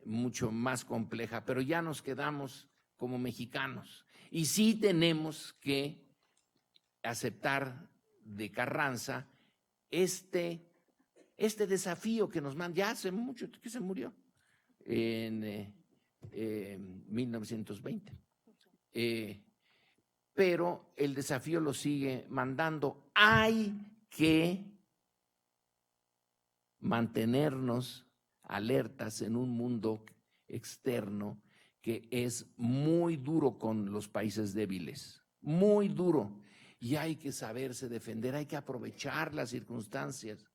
mucho más compleja, pero ya nos quedamos como mexicanos. Y sí tenemos que aceptar de Carranza este desafío que nos manda, ya hace mucho que se murió, en 1920. Pero el desafío lo sigue mandando. Hay que mantenernos alertas en un mundo externo que es muy duro con los países débiles, muy duro, y hay que saberse defender, hay que aprovechar las circunstancias.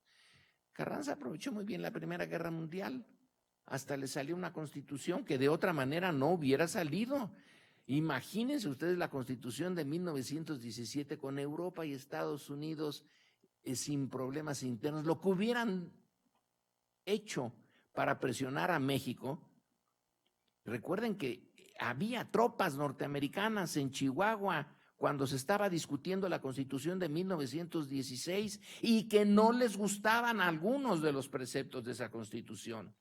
Carranza aprovechó muy bien la Primera Guerra Mundial, hasta le salió una constitución que de otra manera no hubiera salido. Imagínense ustedes la Constitución de 1917 con Europa y Estados Unidos sin problemas internos, lo que hubieran hecho para presionar a México. Recuerden que había tropas norteamericanas en Chihuahua cuando se estaba discutiendo la Constitución de 1916 y que no les gustaban algunos de los preceptos de esa Constitución.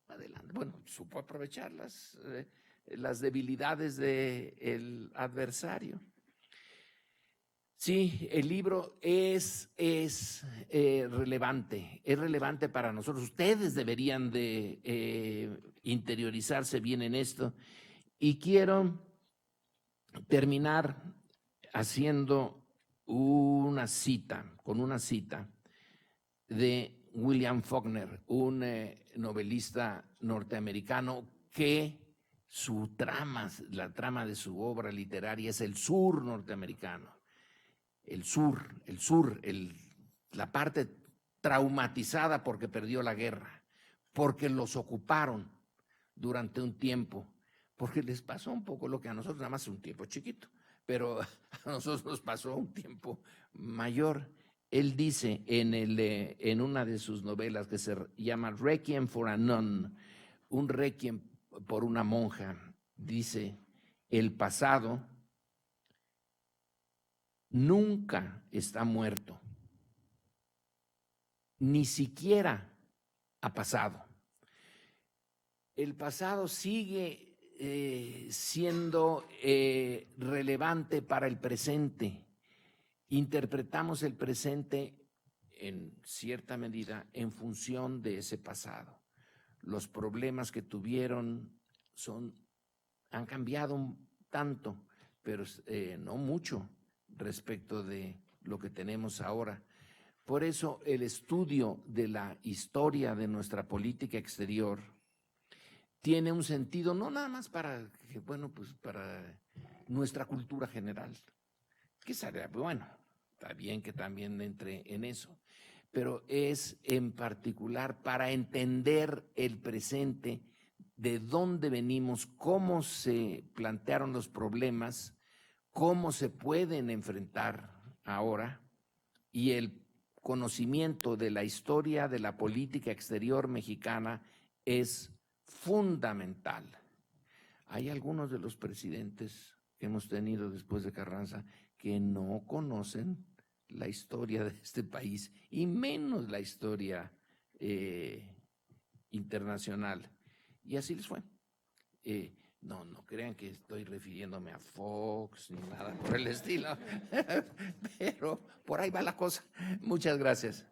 Adelante. Bueno, supo aprovechar las debilidades del adversario. Sí, el libro es relevante para nosotros. Ustedes deberían de interiorizarse bien en esto. Y quiero terminar haciendo con una cita de William Faulkner, un novelista norteamericano que la trama de su obra literaria es el sur norteamericano. El sur, la parte traumatizada porque perdió la guerra, porque los ocuparon durante un tiempo, porque les pasó un poco lo que a nosotros, nada más un tiempo chiquito, pero a nosotros nos pasó un tiempo mayor. Él dice en una de sus novelas que se llama Requiem for a Nun, un requiem por una monja, dice: el pasado nunca está muerto, ni siquiera ha pasado. El pasado sigue siendo relevante para el presente. Interpretamos el presente en cierta medida en función de ese pasado. Los problemas que tuvieron han cambiado un tanto, pero no mucho respecto de lo que tenemos ahora. Por eso el estudio de la historia de nuestra política exterior tiene un sentido no nada más para nuestra cultura general, que sería bueno, está bien que también entre en eso, pero es en particular para entender el presente, de dónde venimos, cómo se plantearon los problemas, cómo se pueden enfrentar ahora, y el conocimiento de la historia de la política exterior mexicana es fundamental. Hay algunos de los presidentes que hemos tenido después de Carranza que no conocen la historia de este país y menos la historia internacional. Y así les fue. No crean que estoy refiriéndome a Fox ni nada por el estilo, pero por ahí va la cosa. Muchas gracias.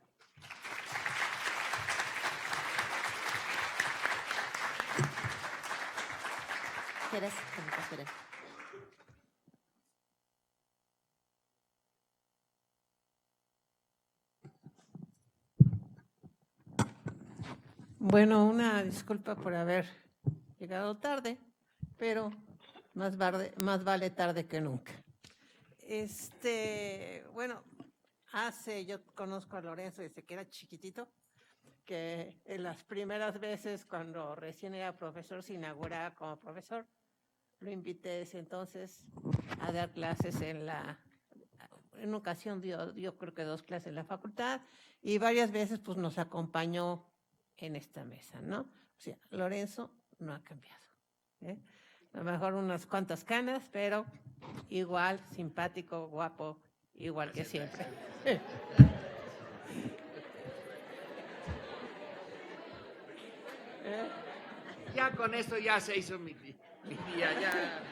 Bueno, una disculpa por haber llegado tarde, pero más vale tarde que nunca. Bueno, yo conozco a Lorenzo desde que era chiquitito, que en las primeras veces cuando recién era profesor, se inauguraba como profesor, lo invité desde entonces a dar clases en una ocasión dio creo que 2 clases en la facultad y varias veces pues nos acompañó en esta mesa, ¿no? O sea, Lorenzo no ha cambiado, ¿eh? A lo mejor unas cuantas canas, pero igual, simpático, guapo, igual que siempre. Ya con esto ya se hizo mi día, ya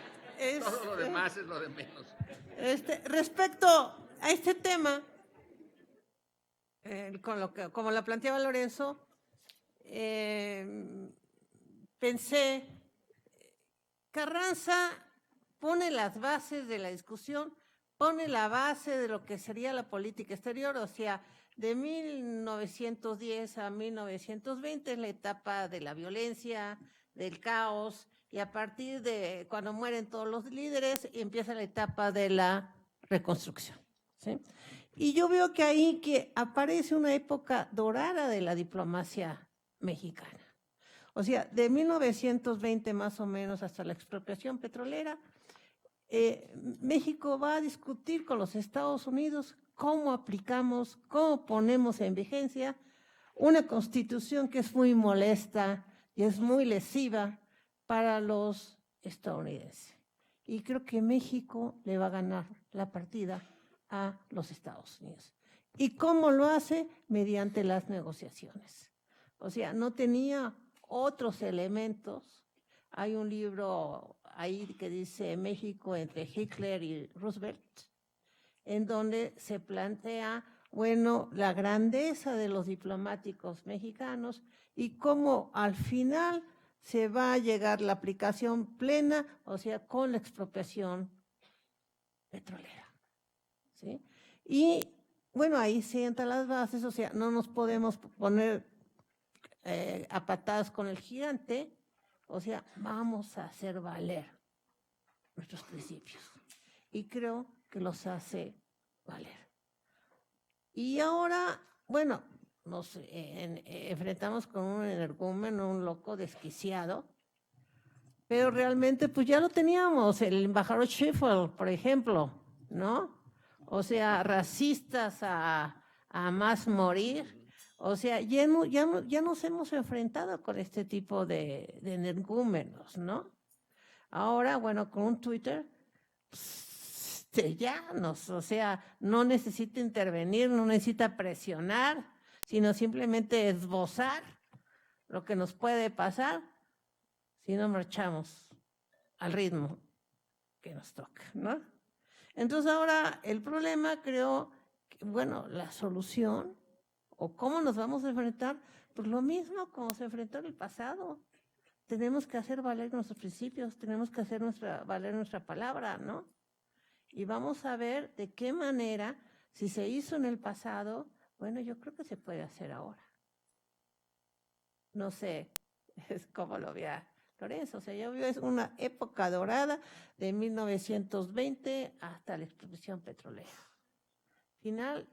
todo lo demás es lo de menos. Respecto a este tema, como lo planteaba Lorenzo, pensé, Carranza pone las bases de la discusión, pone la base de lo que sería la política exterior, o sea, de 1910 a 1920 es la etapa de la violencia, del caos, y a partir de cuando mueren todos los líderes empieza la etapa de la reconstrucción, ¿sí? Y yo veo que ahí que aparece una época dorada de la diplomacia mexicana. O sea, de 1920 más o menos hasta la expropiación petrolera, México va a discutir con los Estados Unidos cómo aplicamos, cómo ponemos en vigencia una constitución que es muy molesta y es muy lesiva para los estadounidenses. Y creo que México le va a ganar la partida a los Estados Unidos. ¿Y cómo lo hace? Mediante las negociaciones. O sea, no tenía otros elementos. Hay un libro ahí que dice México entre Hitler y Roosevelt, en donde se plantea, bueno, la grandeza de los diplomáticos mexicanos y cómo al final se va a llegar la aplicación plena, o sea, con la expropiación petrolera, ¿sí? Y bueno, ahí sientan las bases, o sea, no nos podemos poner a patadas con el gigante, o sea, vamos a hacer valer nuestros principios. Y creo que los hace valer. Y ahora, bueno, nos enfrentamos con un energúmeno, un loco desquiciado, pero realmente pues ya lo teníamos, el embajador Schiffel, por ejemplo, ¿no? O sea, racistas a más morir. O sea, ya nos hemos enfrentado con este tipo de energúmenos, ¿no? Ahora, bueno, con un Twitter, o sea, no necesita intervenir, no necesita presionar, sino simplemente esbozar lo que nos puede pasar si no marchamos al ritmo que nos toca, ¿no? Entonces ahora el problema, creo, bueno, la solución o cómo nos vamos a enfrentar, pues lo mismo como se enfrentó en el pasado. Tenemos que hacer valer nuestros principios, tenemos que hacer valer nuestra palabra, ¿no? Y vamos a ver de qué manera, si se hizo en el pasado, bueno, yo creo que se puede hacer ahora. No sé, es como lo vea Lorenzo, o sea, yo veo es una época dorada de 1920 hasta la explosión petrolera.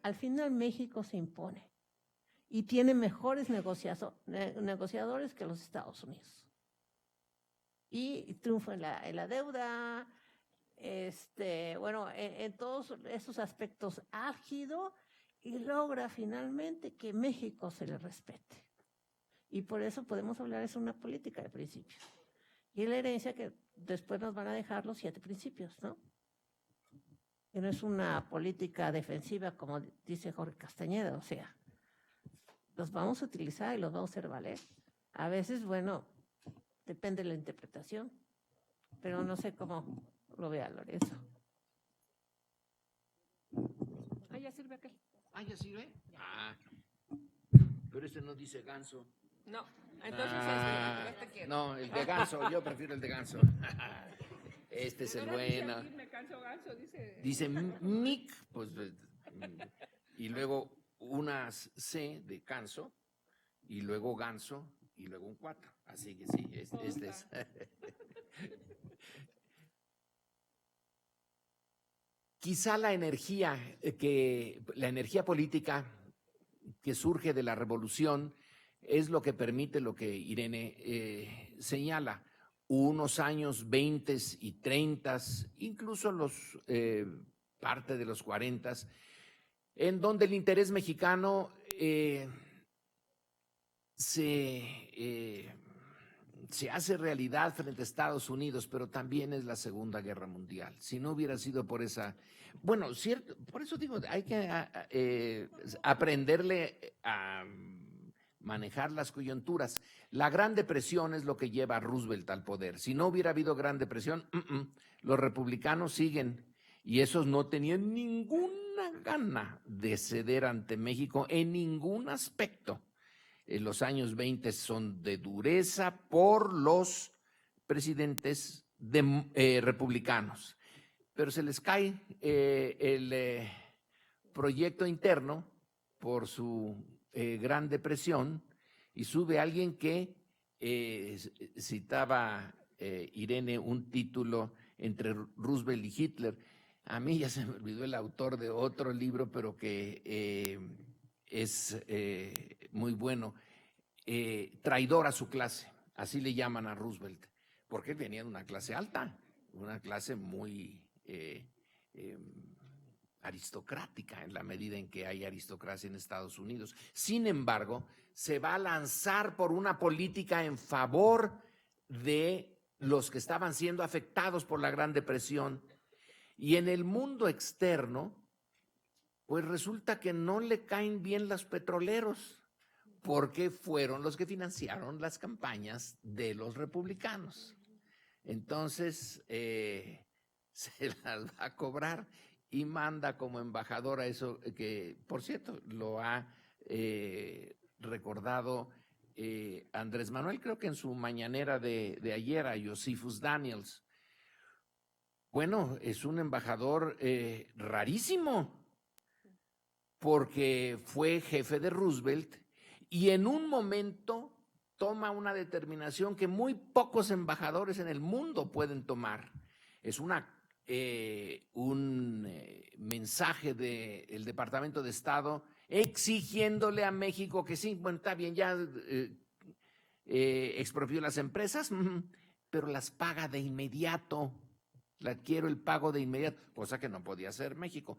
Al final México se impone y tiene mejores negociadores que los Estados Unidos. Y triunfa en la deuda, bueno, en todos esos aspectos álgido, y logra finalmente que México se le respete. Y por eso podemos hablar, es una política de principios. Y la herencia que después nos van a dejar los 7 principios, ¿no? Que no es una política defensiva, como dice Jorge Castañeda, o sea, los vamos a utilizar y los vamos a hacer valer. A veces, bueno, depende de la interpretación, pero no sé cómo lo vea Lorenzo. Ah, ya sirve aquel. Ah, ¿ya sirve? Ah, pero este no dice ganso. No, entonces este quiero. No, el de ganso, yo prefiero el de ganso. Este es el Ahora dice bueno. aquí, me canso ganso, Dice mic, pues, y luego una C de canso, y luego ganso, y luego un 4. Así que sí, este es. Quizá la energía política que surge de la revolución es lo que permite lo que Irene señala, unos años 20 y 30, incluso parte de los 40, en donde el interés mexicano se hace realidad frente a Estados Unidos, pero también es la Segunda Guerra Mundial. Si no hubiera sido por esa... Bueno, cierto, por eso digo, hay que aprenderle a manejar las coyunturas. La Gran Depresión es lo que lleva a Roosevelt al poder. Si no hubiera habido Gran Depresión, los republicanos siguen, y esos no tenían ninguna gana de ceder ante México en ningún aspecto. Los años 20 son de dureza por los presidentes republicanos, pero se les cae el proyecto interno por su Gran Depresión, y sube alguien que citaba Irene un título entre Roosevelt y Hitler. A mí ya se me olvidó el autor de otro libro, pero que es muy bueno. Traidor a su clase, así le llaman a Roosevelt, porque venía de una clase alta, una clase muy aristocrática, en la medida en que hay aristocracia en Estados Unidos. Sin embargo, se va a lanzar por una política en favor de los que estaban siendo afectados por la Gran Depresión, y en el mundo externo, pues resulta que no le caen bien los petroleros, porque fueron los que financiaron las campañas de los republicanos. Entonces, se las va a cobrar, y manda como embajador a eso, que por cierto lo ha recordado Andrés Manuel, creo que en su mañanera de ayer, a Josephus Daniels. Bueno, es un embajador rarísimo, porque fue jefe de Roosevelt y en un momento toma una determinación que muy pocos embajadores en el mundo pueden tomar. Es un mensaje del Departamento de Estado exigiéndole a México que sí, bueno, está bien, ya expropió las empresas, pero las paga de inmediato. Quiero el pago de inmediato, cosa que no podía hacer México.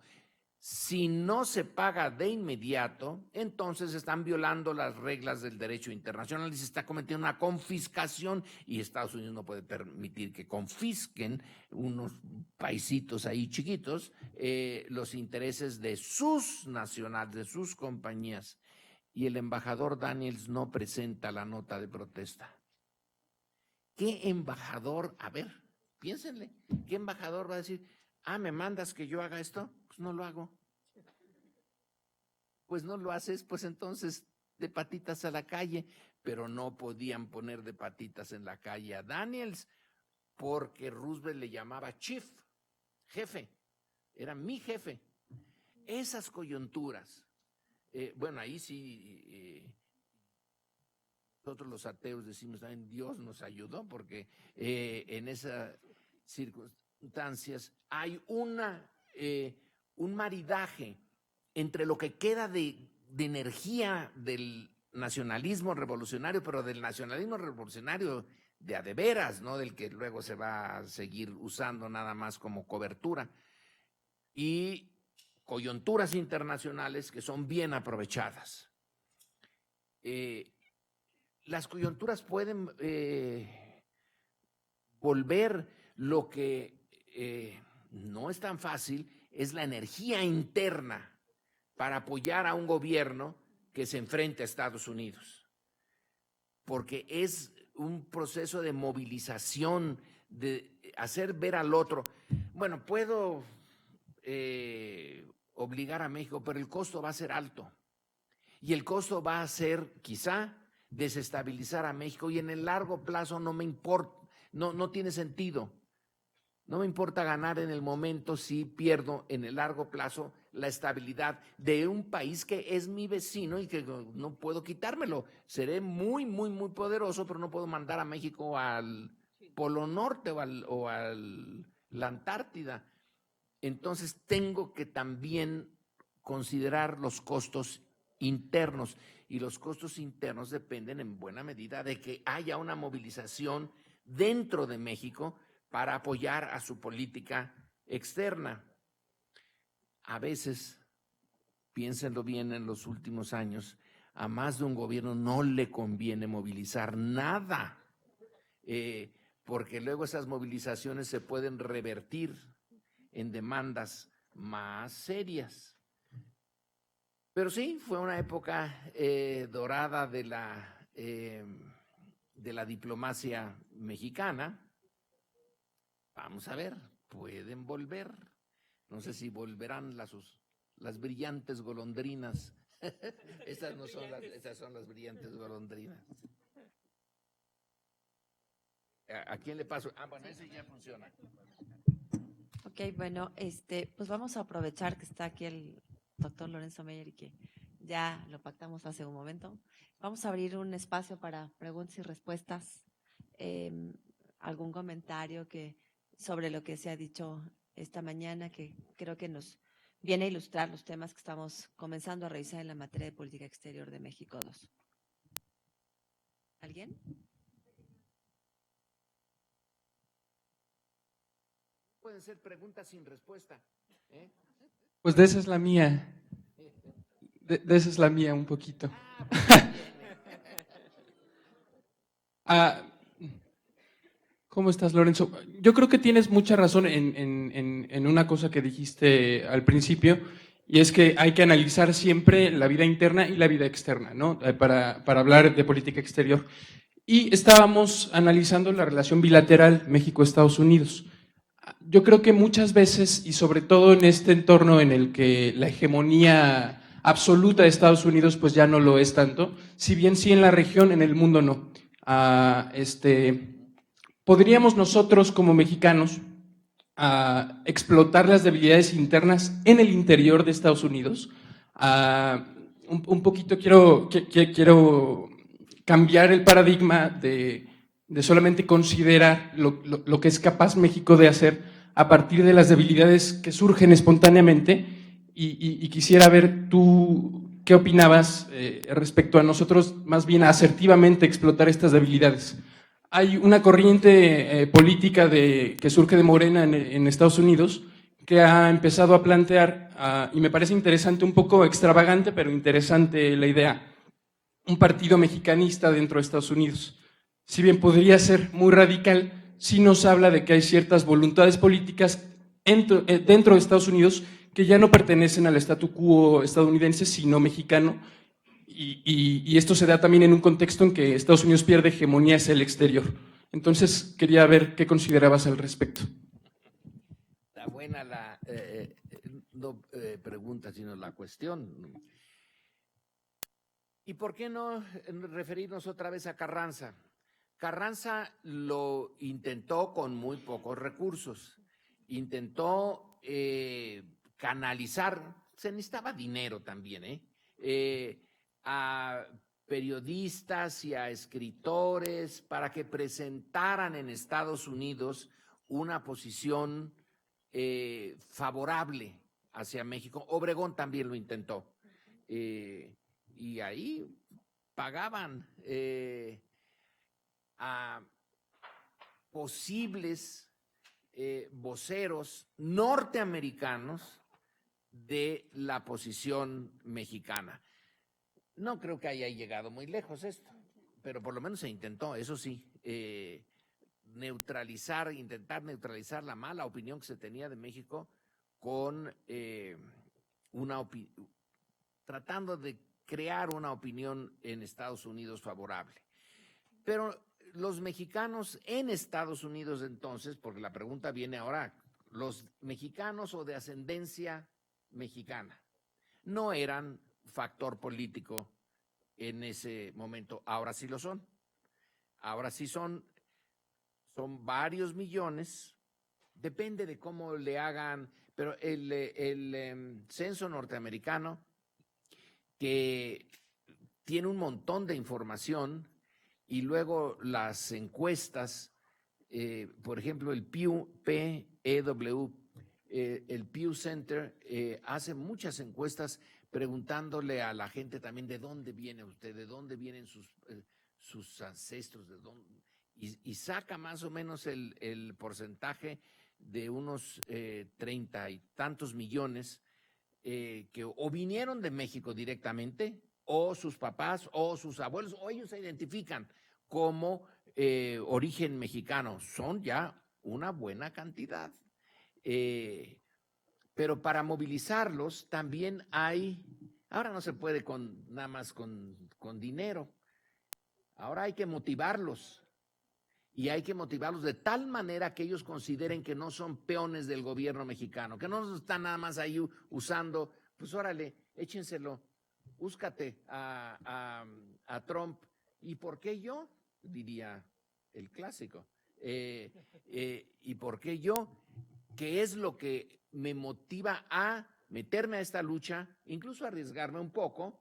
Si no se paga de inmediato, entonces están violando las reglas del derecho internacional y se está cometiendo una confiscación, y Estados Unidos no puede permitir que confisquen unos paisitos ahí chiquitos los intereses de sus nacionales, de sus compañías. Y el embajador Daniels no presenta la nota de protesta. ¿Qué embajador? A ver, Piénsenle, ¿qué embajador va a decir, me mandas que yo haga esto? Pues no lo hago. Pues no lo haces, pues entonces de patitas a la calle, pero no podían poner de patitas en la calle a Daniels porque Roosevelt le llamaba chief, jefe, era mi jefe. Esas coyunturas, bueno, ahí sí, nosotros los ateos decimos también Dios nos ayudó porque en esas circunstancias hay un maridaje entre lo que queda de energía del nacionalismo revolucionario, pero del nacionalismo revolucionario de a de veras, no del que luego se va a seguir usando nada más como cobertura, y coyunturas internacionales que son bien aprovechadas. Las coyunturas pueden volver, lo que no es tan fácil es la energía interna para apoyar a un gobierno que se enfrente a Estados Unidos, porque es un proceso de movilización, de hacer ver al otro. Bueno, puedo obligar a México, pero el costo va a ser alto, y el costo va a ser quizá desestabilizar a México, y en el largo plazo no me importa, no tiene sentido. No me importa ganar en el momento si pierdo en el largo plazo la estabilidad de un país que es mi vecino y que no puedo quitármelo. Seré muy, muy, muy poderoso, pero no puedo mandar a México al Polo Norte o a la Antártida. Entonces tengo que también considerar los costos internos, y los costos internos dependen en buena medida de que haya una movilización dentro de México para apoyar a su política externa. A veces, piénsenlo bien, en los últimos años, a más de un gobierno no le conviene movilizar nada, porque luego esas movilizaciones se pueden revertir en demandas más serias. Pero sí, fue una época dorada de la diplomacia mexicana. Vamos a ver, pueden volver. No sé si volverán las brillantes golondrinas. Esas no son esas son las brillantes golondrinas. ¿A quién le paso? Bueno, ese ya funciona. Ok, bueno, pues vamos a aprovechar que está aquí el doctor Lorenzo Meyer y que ya lo pactamos hace un momento. Vamos a abrir un espacio para preguntas y respuestas. Algún comentario sobre lo que se ha dicho esta mañana, que creo que nos viene a ilustrar los temas que estamos comenzando a revisar en la materia de política exterior de México 2. ¿Alguien? Pueden ser preguntas sin respuesta. Pues de esa es la mía. De esa es la mía un poquito. ¿Cómo estás, Lorenzo? Yo creo que tienes mucha razón en una cosa que dijiste al principio, y es que hay que analizar siempre la vida interna y la vida externa, ¿no? Para hablar de política exterior. Y estábamos analizando la relación bilateral México-Estados Unidos. Yo creo que muchas veces, y sobre todo en este entorno en el que la hegemonía absoluta de Estados Unidos pues ya no lo es tanto, si bien sí en la región, en el mundo no. ¿Podríamos nosotros como mexicanos explotar las debilidades internas en el interior de Estados Unidos? Un poquito quiero cambiar el paradigma de solamente considerar lo que es capaz México de hacer a partir de las debilidades que surgen espontáneamente, y quisiera ver tú qué opinabas respecto a nosotros más bien asertivamente explotar estas debilidades. Hay una corriente política que surge de Morena en Estados Unidos que ha empezado a plantear, y me parece interesante, un poco extravagante, pero interesante la idea, un partido mexicanista dentro de Estados Unidos. Si bien podría ser muy radical, sí nos habla de que hay ciertas voluntades políticas dentro de Estados Unidos que ya no pertenecen al statu quo estadounidense, sino mexicano, y esto se da también en un contexto en que Estados Unidos pierde hegemonía hacia el exterior. Entonces, quería ver qué considerabas al respecto. Está buena la no pregunta, sino la cuestión. ¿Y por qué no referirnos otra vez a Carranza? Carranza lo intentó con muy pocos recursos. Intentó canalizar, se necesitaba dinero también, a periodistas y a escritores para que presentaran en Estados Unidos una posición favorable hacia México. Obregón también lo intentó. Y ahí pagaban a posibles voceros norteamericanos de la posición mexicana. No creo que haya llegado muy lejos esto, pero por lo menos se intentó, eso sí, intentar neutralizar la mala opinión que se tenía de México con tratando de crear una opinión en Estados Unidos favorable. Pero los mexicanos en Estados Unidos entonces, porque la pregunta viene ahora, los mexicanos o de ascendencia mexicana no eran factor político en ese momento, ahora sí lo son. Ahora sí son varios millones, depende de cómo le hagan, pero el censo norteamericano, que tiene un montón de información, y luego las encuestas, por ejemplo, el Pew, P-E-W, el Pew Center hace muchas encuestas preguntándole a la gente también de dónde viene usted, de dónde vienen sus ancestros, de dónde, y saca más o menos el porcentaje de unos 30 y tantos millones que o vinieron de México directamente, o sus papás, o sus abuelos, o ellos se identifican como origen mexicano. Son ya una buena cantidad. Pero para movilizarlos también ahora no se puede nada más con dinero, ahora hay que motivarlos. Y hay que motivarlos de tal manera que ellos consideren que no son peones del gobierno mexicano, que no están nada más ahí usando, pues órale, échenselo, búscate a Trump. ¿Y por qué yo? Diría el clásico. ¿Y por qué yo? ¿Qué es lo que me motiva a meterme a esta lucha, incluso arriesgarme un poco?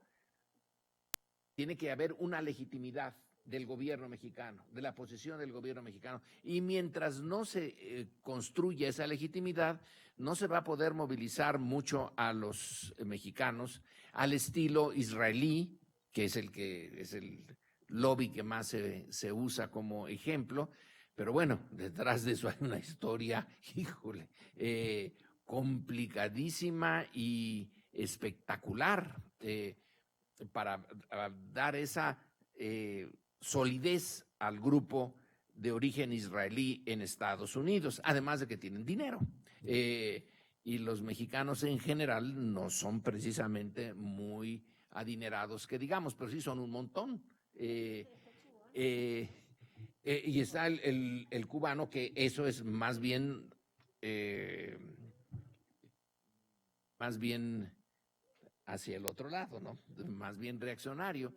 Tiene que haber una legitimidad del gobierno mexicano, de la posición del gobierno mexicano. Y mientras no se construya esa legitimidad, no se va a poder movilizar mucho a los mexicanos al estilo israelí, que es el lobby que más se usa como ejemplo. Pero bueno, detrás de eso hay una historia, híjole, complicadísima y espectacular para dar esa solidez al grupo de origen israelí en Estados Unidos, además de que tienen dinero. Y los mexicanos en general no son precisamente muy adinerados, que digamos, pero sí son un montón. Y está el cubano, que eso es más bien hacia el otro lado, ¿no? Más bien reaccionario.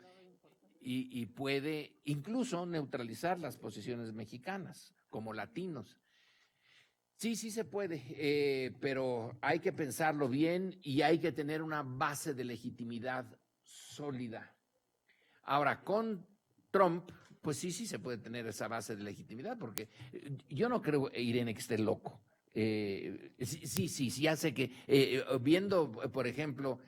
Y puede incluso neutralizar las posiciones mexicanas como latinos. Sí se puede, pero hay que pensarlo bien y hay que tener una base de legitimidad sólida. Ahora, con Trump, pues sí se puede tener esa base de legitimidad, porque yo no creo, Irene, que esté loco. Sí, ya sé que viendo, por ejemplo,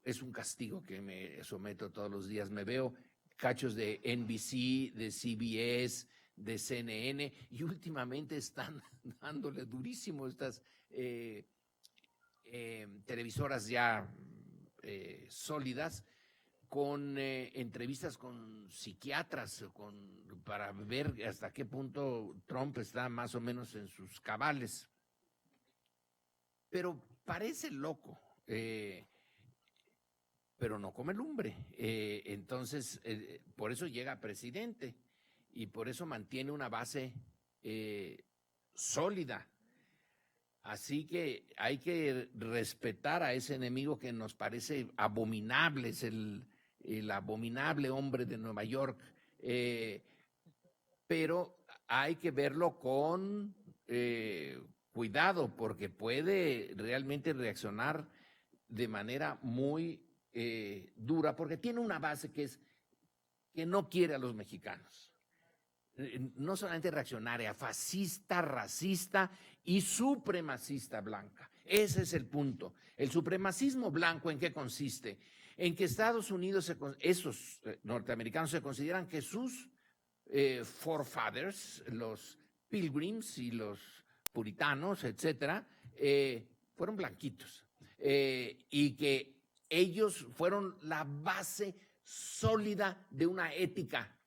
es un castigo que me someto todos los días. Me veo cachos de NBC, de CBS, de CNN, y últimamente están dándole durísimo estas televisoras ya sólidas, con entrevistas con psiquiatras, para ver hasta qué punto Trump está más o menos en sus cabales. Pero parece loco. Pero no come lumbre. Entonces, por eso llega presidente. y por eso mantiene una base sólida. Así que hay que respetar a ese enemigo que nos parece abominable, es el abominable hombre de Nueva York, pero hay que verlo con cuidado, porque puede realmente reaccionar de manera muy dura, porque tiene una base que no quiere a los mexicanos. No solamente reaccionaria, fascista, racista y supremacista blanca. Ese es el punto. El supremacismo blanco, ¿en qué consiste? En que Estados Unidos, esos norteamericanos se consideran que sus forefathers, los pilgrims y los puritanos, etcétera, fueron blanquitos, y que ellos fueron la base sólida de una ética,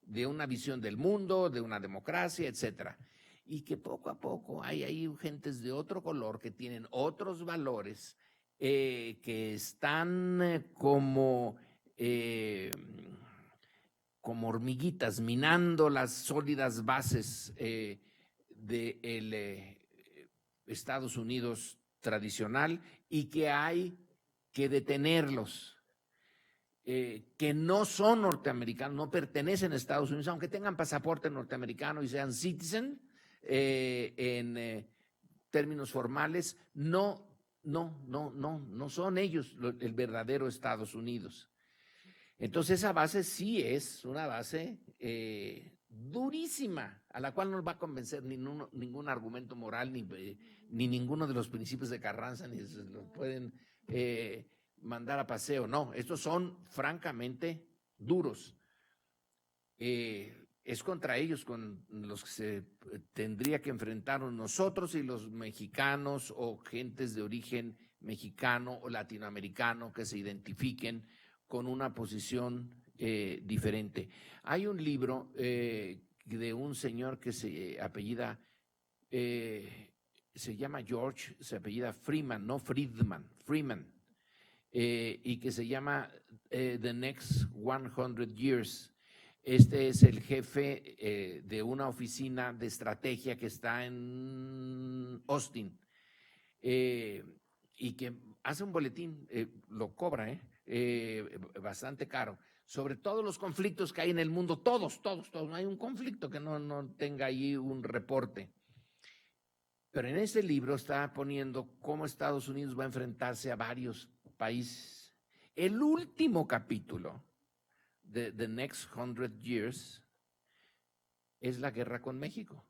de una visión del mundo, de una democracia, etcétera. Y que poco a poco hay ahí gentes de otro color que tienen otros valores, que están como hormiguitas minando las sólidas bases de Estados Unidos tradicional, y que hay que detenerlos. Que no son norteamericanos, no pertenecen a Estados Unidos, aunque tengan pasaporte norteamericano y sean citizen, en términos formales, no son ellos el verdadero Estados Unidos. Entonces esa base sí es una base durísima, a la cual no va a convencer ningún argumento moral, ni ninguno de los principios de Carranza, ni se los pueden mandar a paseo. No, estos son francamente duros. Es contra ellos con los que se tendría que enfrentarnos nosotros y los mexicanos o gentes de origen mexicano o latinoamericano que se identifiquen con una posición diferente. Hay un libro de un señor que se apellida, se llama George, se apellida Freeman, no Friedman, Freeman, y que se llama The Next 100 Years. Este es el jefe de una oficina de estrategia que está en Austin, y que hace un boletín, lo cobra, bastante caro, sobre todos los conflictos que hay en el mundo, todos, no hay un conflicto que no tenga ahí un reporte. Pero en ese libro está poniendo cómo Estados Unidos va a enfrentarse a varios países. El último capítulo de The Next 100 Years es la guerra con México.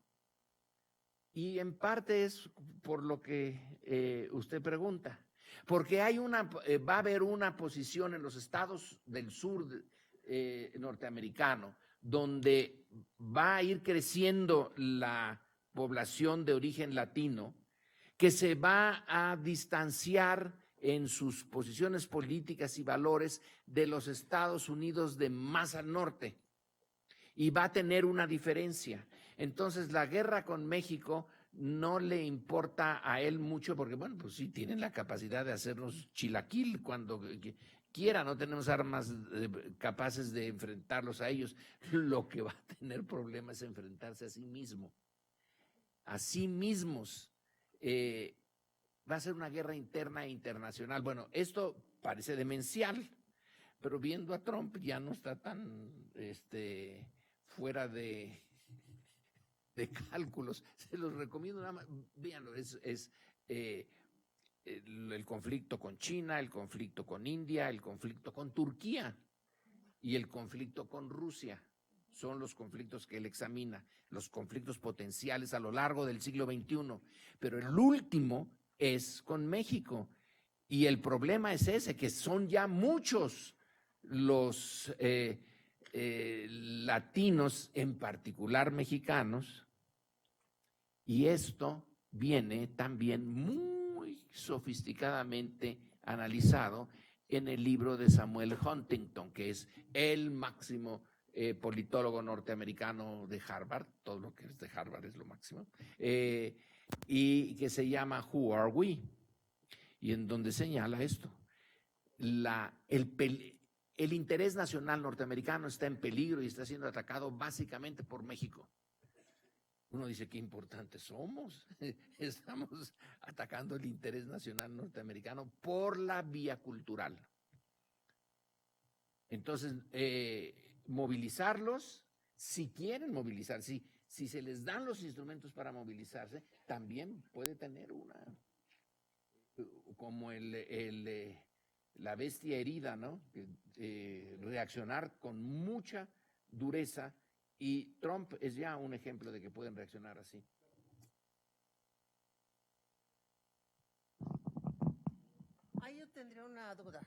Y en parte es por lo que usted pregunta, porque va a haber una posición en los estados del sur norteamericano donde va a ir creciendo la población de origen latino, que se va a distanciar en sus posiciones políticas y valores de los Estados Unidos de más al norte, y va a tener una diferencia. Entonces la guerra con México no le importa a él mucho, porque bueno, pues sí tienen la capacidad de hacernos chilaquil cuando quiera, no tenemos armas capaces de enfrentarlos a ellos. Lo que va a tener problema es enfrentarse a sí mismo. A sí mismos. Va a ser una guerra interna e internacional. Bueno, esto parece demencial, pero viendo a Trump ya no está tan fuera de cálculos. Se los recomiendo nada más, véanlo, es el conflicto con China, el conflicto con India, el conflicto con Turquía y el conflicto con Rusia. Son los conflictos que él examina, los conflictos potenciales a lo largo del siglo XXI. Pero el último es con México. Y el problema es ese, que son ya muchos los latinos, en particular mexicanos, y esto viene también muy sofisticadamente analizado en el libro de Samuel Huntington, que es el máximo politólogo norteamericano de Harvard. Todo lo que es de Harvard es lo máximo, y que se llama Who Are We? Y en donde señala esto, el interés nacional norteamericano está en peligro y está siendo atacado básicamente por México. Uno dice, qué importantes somos. Estamos atacando el interés nacional norteamericano por la vía cultural. Entonces, movilizarlos, si quieren movilizar, si se les dan los instrumentos para movilizarse, también puede tener como la bestia herida, ¿no? Reaccionar con mucha dureza, y Trump es ya un ejemplo de que pueden reaccionar así. Ahí yo tendría una duda.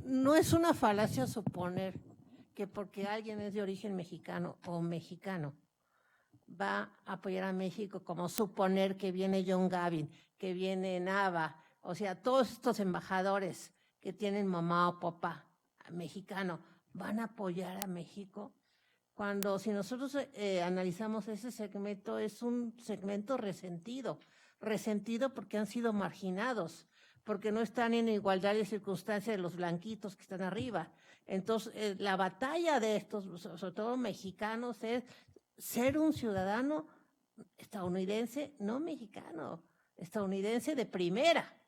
No es una falacia suponer que porque alguien es de origen mexicano o mexicano va a apoyar a México, como suponer que viene John Gavin, que viene Nava, o sea, todos estos embajadores que tienen mamá o papá mexicano, ¿van a apoyar a México? Cuando, si nosotros analizamos ese segmento, es un segmento resentido porque han sido marginados, porque no están en igualdad de circunstancias de los blanquitos que están arriba. Entonces, la batalla de estos, sobre todo mexicanos, es ser un ciudadano estadounidense, no mexicano, estadounidense de primera,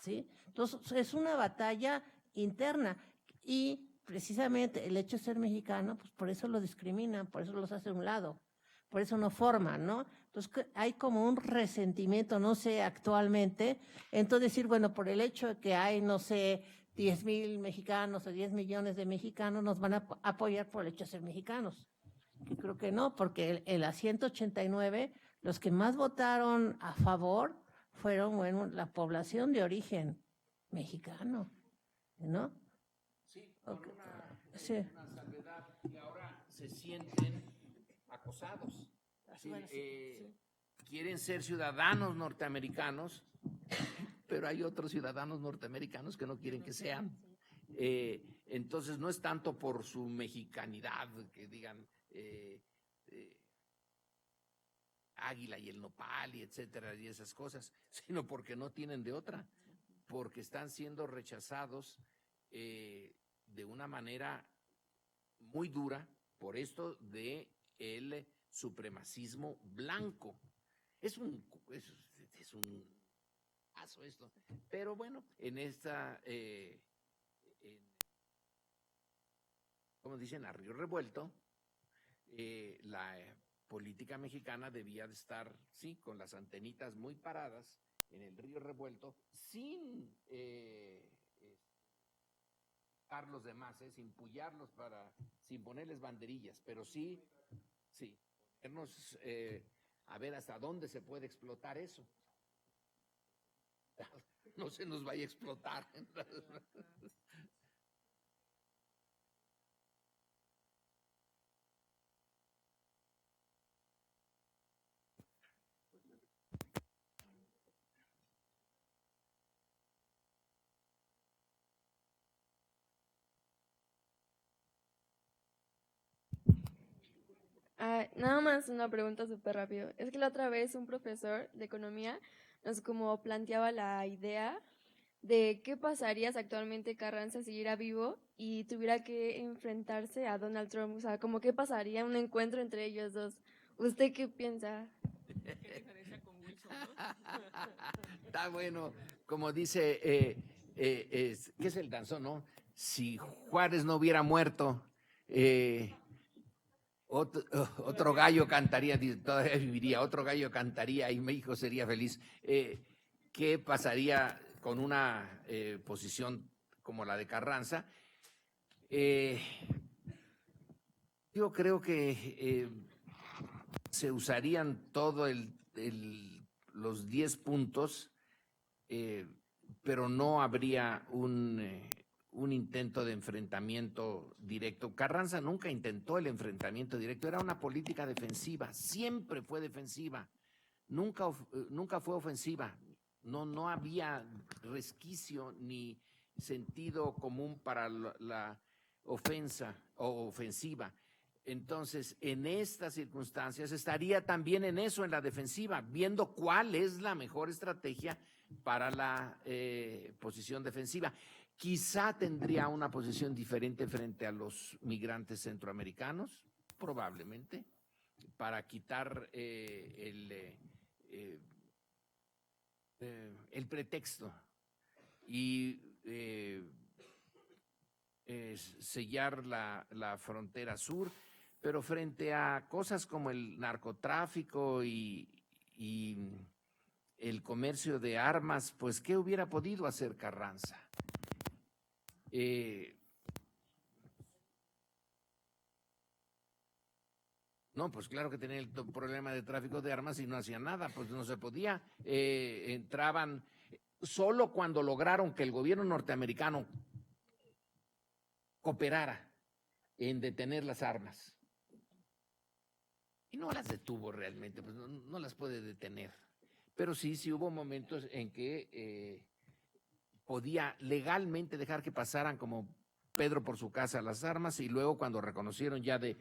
¿sí? Entonces, es una batalla interna, y precisamente el hecho de ser mexicano, pues por eso lo discriminan, por eso los hace a un lado, por eso no forman, ¿no? Entonces hay como un resentimiento, no sé, actualmente, entonces decir, bueno, por el hecho de que hay, no sé, 10,000 mexicanos o 10 millones de mexicanos, nos van a apoyar por el hecho de ser mexicanos. Yo creo que no, porque en la 189, los que más votaron a favor fueron, bueno, la población de origen mexicano, ¿no? Sí, con Okay. una salvedad, que ahora se sienten acosados. Así, Bueno, sí. Quieren ser ciudadanos norteamericanos, pero hay otros ciudadanos norteamericanos que no quieren que sean. Entonces no es tanto por su mexicanidad, que digan águila y el nopal y etcétera y esas cosas, sino porque no tienen de otra, porque están siendo rechazados de una manera muy dura por esto de el supremacismo blanco. Es un paso esto, pero bueno, en esta, como dicen, a río revuelto, la política mexicana debía de estar, sí, con las antenitas muy paradas en el río revuelto, sin los demás, sin pullarlos, sin ponerles banderillas, pero sí, ponernos a ver hasta dónde se puede explotar eso. No se nos vaya a explotar. Nada más una pregunta súper rápido. Es que la otra vez un profesor de economía nos como planteaba la idea de qué pasaría si actualmente Carranza siguiera vivo y tuviera que enfrentarse a Donald Trump. O sea, como qué pasaría un encuentro entre ellos dos. ¿Usted qué piensa? ¿Qué diferencia con Wilson, no? Está bueno, como dice, ¿qué es el danzón, no? Si Juárez no hubiera muerto, otro gallo cantaría, todavía viviría, otro gallo cantaría y México sería feliz. ¿Qué pasaría con una posición como la de Carranza? Yo creo que se usarían todos los 10 puntos, pero no habría un intento de enfrentamiento directo. Carranza nunca intentó el enfrentamiento directo, era una política defensiva, siempre fue defensiva, nunca fue ofensiva, no había resquicio ni sentido común para la ofensa o ofensiva. Entonces, en estas circunstancias estaría también en eso, en la defensiva, viendo cuál es la mejor estrategia para la posición defensiva. Quizá tendría una posición diferente frente a los migrantes centroamericanos, probablemente, para quitar el pretexto y sellar la frontera sur, pero frente a cosas como el narcotráfico y el comercio de armas, pues ¿qué hubiera podido hacer Carranza? No, pues claro que tenía el problema de tráfico de armas y no hacía nada, pues no se podía. Entraban solo cuando lograron que el gobierno norteamericano cooperara en detener las armas. Y no las detuvo realmente, pues no las puede detener. Pero sí hubo momentos en que podía legalmente dejar que pasaran como Pedro por su casa las armas, y luego cuando reconocieron ya de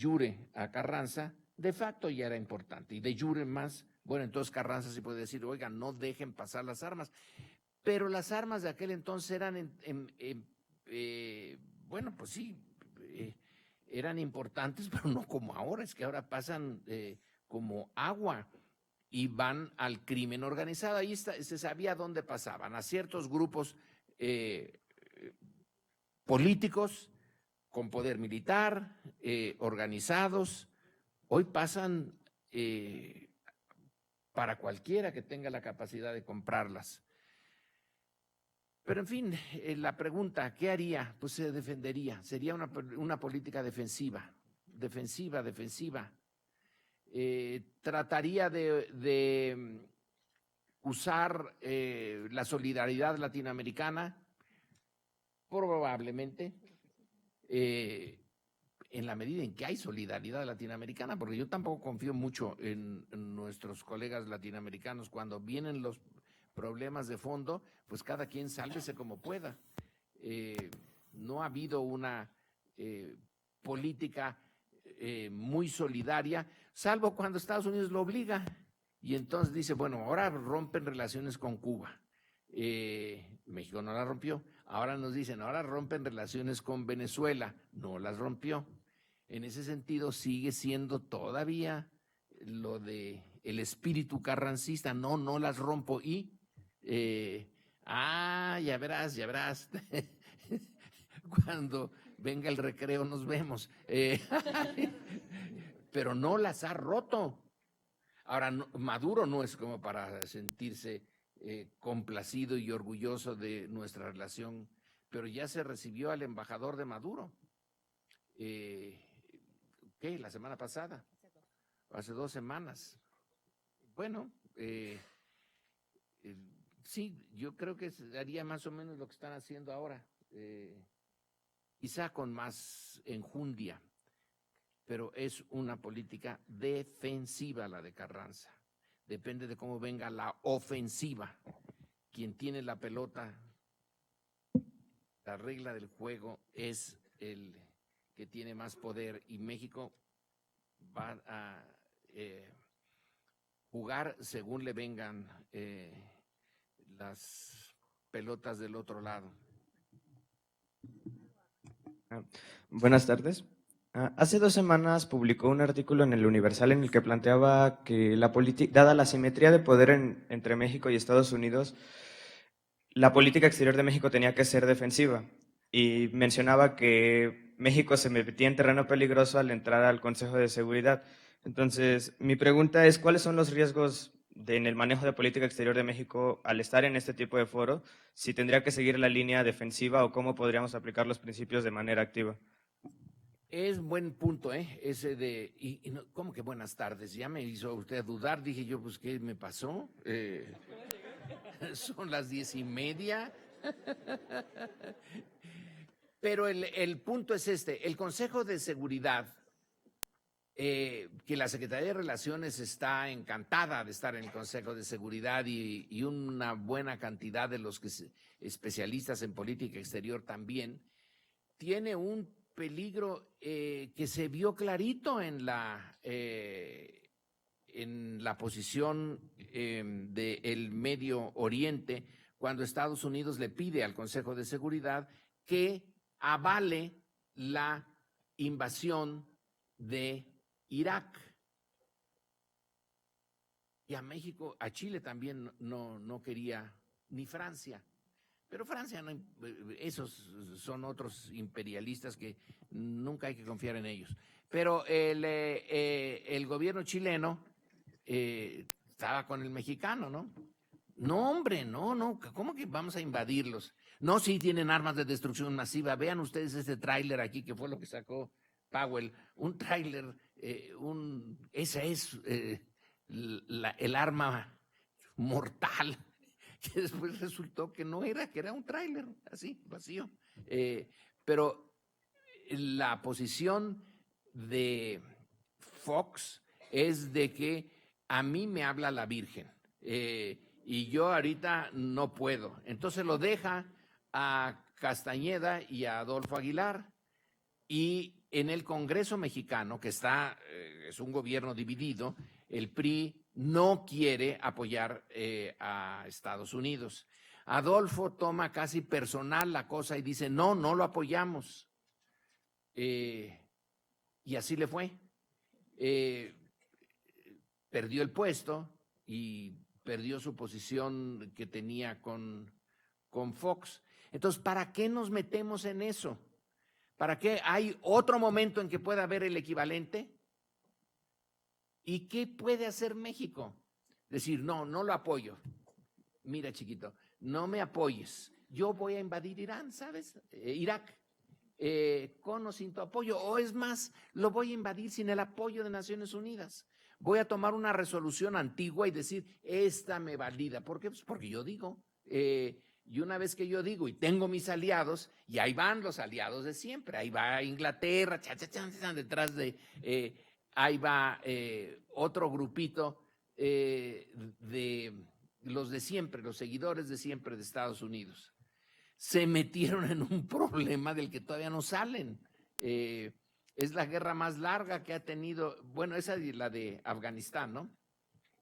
jure a Carranza, de facto ya era importante, y de jure más, bueno, entonces Carranza sí puede decir, oiga, no dejen pasar las armas. Pero las armas de aquel entonces eran, bueno, pues sí, eran importantes, pero no como ahora, es que ahora pasan como agua y van al crimen organizado. Ahí se sabía dónde pasaban, a ciertos grupos políticos con poder militar, organizados. Hoy pasan para cualquiera que tenga la capacidad de comprarlas. Pero en fin, la pregunta, ¿qué haría? Pues se defendería, sería una política defensiva. Trataría de usar la solidaridad latinoamericana, probablemente, en la medida en que hay solidaridad latinoamericana, porque yo tampoco confío mucho en nuestros colegas latinoamericanos. Cuando vienen los problemas de fondo, pues cada quien sálvese como pueda. No ha habido una política muy solidaria, salvo cuando Estados Unidos lo obliga, y entonces dice, bueno, ahora rompen relaciones con Cuba. México no la rompió. Ahora nos dicen, ahora rompen relaciones con Venezuela, no las rompió. En ese sentido sigue siendo todavía lo de el espíritu carrancista, no las rompo. Y ya verás cuando venga el recreo nos vemos. Pero no las ha roto. Ahora, Maduro no es como para sentirse complacido y orgulloso de nuestra relación, pero ya se recibió al embajador de Maduro. ¿Qué? La semana pasada, hace 2 semanas. Bueno, sí, yo creo que haría más o menos lo que están haciendo ahora, quizá con más enjundia, pero es una política defensiva la de Carranza. Depende de cómo venga la ofensiva. Quien tiene la pelota, la regla del juego es el que tiene más poder, y México va a jugar según le vengan las pelotas del otro lado. Buenas tardes. Hace 2 semanas publicó un artículo en el Universal en el que planteaba que dada la simetría de poder entre México y Estados Unidos, la política exterior de México tenía que ser defensiva, y mencionaba que México se metía en terreno peligroso al entrar al Consejo de Seguridad. Entonces, mi pregunta es, ¿cuáles son los riesgos en el manejo de política exterior de México al estar en este tipo de foro? ¿Si tendría que seguir la línea defensiva o cómo podríamos aplicar los principios de manera activa? Es buen punto, ese de, ¿cómo que buenas tardes? Ya me hizo usted dudar, dije yo, pues, ¿qué me pasó? Son las 10:30. Pero el punto es este, el Consejo de Seguridad, que la Secretaría de Relaciones está encantada de estar en el Consejo de Seguridad, y una buena cantidad de los especialistas en política exterior también, tiene un peligro que se vio clarito en la posición del Medio Oriente, cuando Estados Unidos le pide al Consejo de Seguridad que avale la invasión de Irak. Y a México, a Chile también no quería, ni Francia. Pero Francia, no, esos son otros imperialistas que nunca hay que confiar en ellos. Pero el gobierno chileno estaba con el mexicano, ¿no? No, hombre, no, ¿cómo que vamos a invadirlos? No, sí tienen armas de destrucción masiva. Vean ustedes este tráiler aquí, que fue lo que sacó Powell. Un tráiler, esa es el arma mortal, que después resultó que no era, que era un tráiler, así, vacío. Pero la posición de Fox es de que a mí me habla la Virgen y yo ahorita no puedo. Entonces lo deja a Castañeda y a Adolfo Aguilar, y en el Congreso mexicano, que es un gobierno dividido, el PRI no quiere apoyar a Estados Unidos. Adolfo toma casi personal la cosa y dice, no lo apoyamos. Y así le fue. Perdió el puesto y perdió su posición que tenía con Fox. Entonces, ¿para qué nos metemos en eso? ¿Para qué hay otro momento en que pueda haber el equivalente? ¿Y qué puede hacer México? Decir, no lo apoyo. Mira, chiquito, no me apoyes. Yo voy a invadir Irán, ¿sabes? Irak, con o sin tu apoyo. O es más, lo voy a invadir sin el apoyo de Naciones Unidas. Voy a tomar una resolución antigua y decir, esta me valida. ¿Por qué? Pues porque yo digo. Y una vez que yo digo y tengo mis aliados, y ahí van los aliados de siempre, ahí va Inglaterra, detrás de, ahí va otro grupito de los de siempre, los seguidores de siempre de Estados Unidos. Se metieron en un problema del que todavía no salen. Es la guerra más larga que ha tenido, bueno, esa es la de Afganistán, ¿no?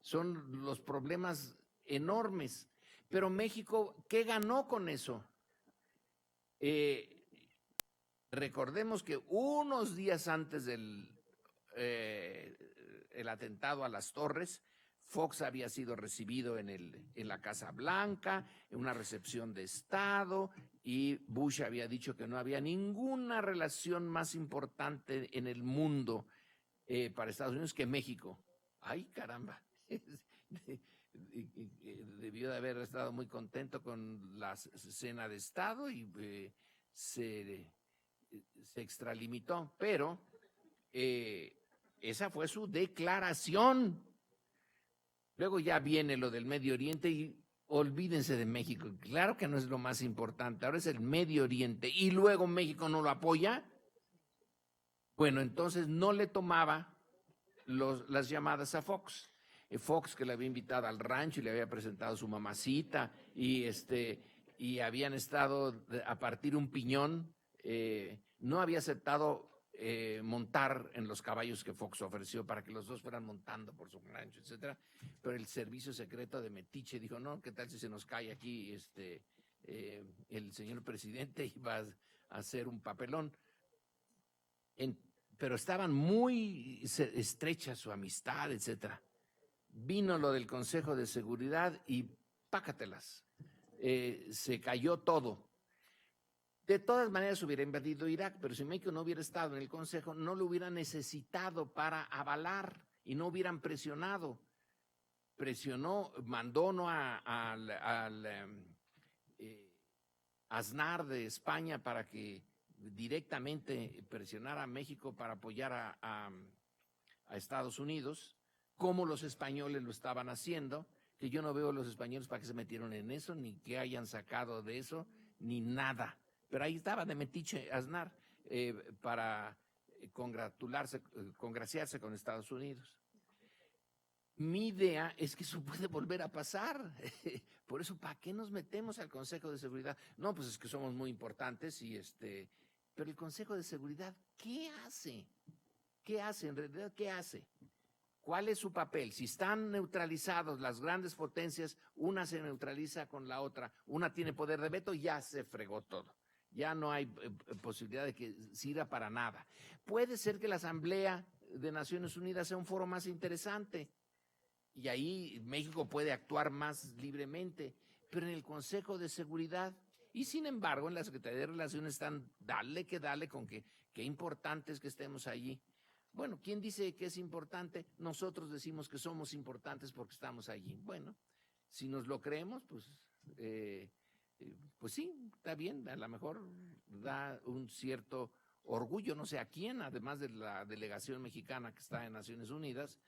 Son los problemas enormes. Pero México, ¿qué ganó con eso? Recordemos que unos días antes del el atentado a las Torres, Fox había sido recibido en la Casa Blanca, en una recepción de Estado, y Bush había dicho que no había ninguna relación más importante en el mundo para Estados Unidos que México. ¡Ay, caramba! Debió de haber estado muy contento con la cena de Estado y se extralimitó, pero esa fue su declaración. Luego ya viene lo del Medio Oriente y olvídense de México. Claro que no es lo más importante, ahora es el Medio Oriente y luego México no lo apoya. Bueno, entonces no le tomaba las llamadas a Fox. Fox, que le había invitado al rancho y le había presentado su mamacita y habían estado a partir un piñón, no había aceptado montar en los caballos que Fox ofreció para que los dos fueran montando por su rancho, etcétera. Pero el servicio secreto de Metiche dijo, no, ¿qué tal si se nos cae aquí el señor presidente y va a hacer un papelón? Pero estaban muy estrechas su amistad, etcétera. Vino lo del Consejo de Seguridad y pácatelas, se cayó todo. De todas maneras hubiera invadido Irak, pero si México no hubiera estado en el Consejo, no lo hubiera necesitado para avalar y no hubieran presionado. Mandó ¿no? al Aznar de España para que directamente presionara a México para apoyar a Estados Unidos, como los españoles lo estaban haciendo, que yo no veo a los españoles para que se metieron en eso, ni que hayan sacado de eso, ni nada. Pero ahí estaba de metiche Aznar para congraciarse con Estados Unidos. Mi idea es que eso puede volver a pasar. Por eso, ¿para qué nos metemos al Consejo de Seguridad? No, pues es que somos muy importantes pero el Consejo de Seguridad, ¿qué hace? ¿Qué hace en realidad? ¿Qué hace? ¿Cuál es su papel? Si están neutralizados las grandes potencias, una se neutraliza con la otra, una tiene poder de veto, ya se fregó todo. Ya no hay posibilidad de que sirva para nada. Puede ser que la Asamblea de Naciones Unidas sea un foro más interesante y ahí México puede actuar más libremente, pero en el Consejo de Seguridad y sin embargo en la Secretaría de Relaciones están dale con que qué importante es que estemos allí. Bueno, ¿quién dice que es importante? Nosotros decimos que somos importantes porque estamos allí. Bueno, si nos lo creemos, pues sí, está bien, a lo mejor da un cierto orgullo, no sé a quién, además de la delegación mexicana que está en Naciones Unidas,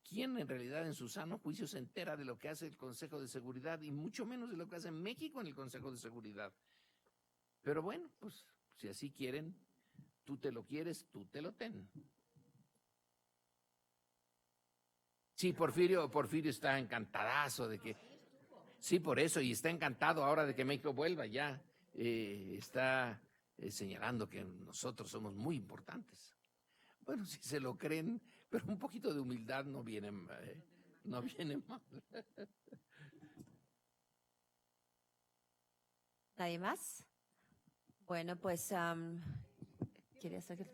quién en realidad en su sano juicio se entera de lo que hace el Consejo de Seguridad y mucho menos de lo que hace México en el Consejo de Seguridad. Pero bueno, pues si así quieren, tú te lo quieres, tú te lo ten. Sí, Porfirio está encantadazo de que... Sí, por eso, y está encantado ahora de que México vuelva ya. Está señalando que nosotros somos muy importantes. Bueno, si se lo creen, pero un poquito de humildad no viene mal. ¿Nadie más? Bueno, pues, ¿quiere hacer?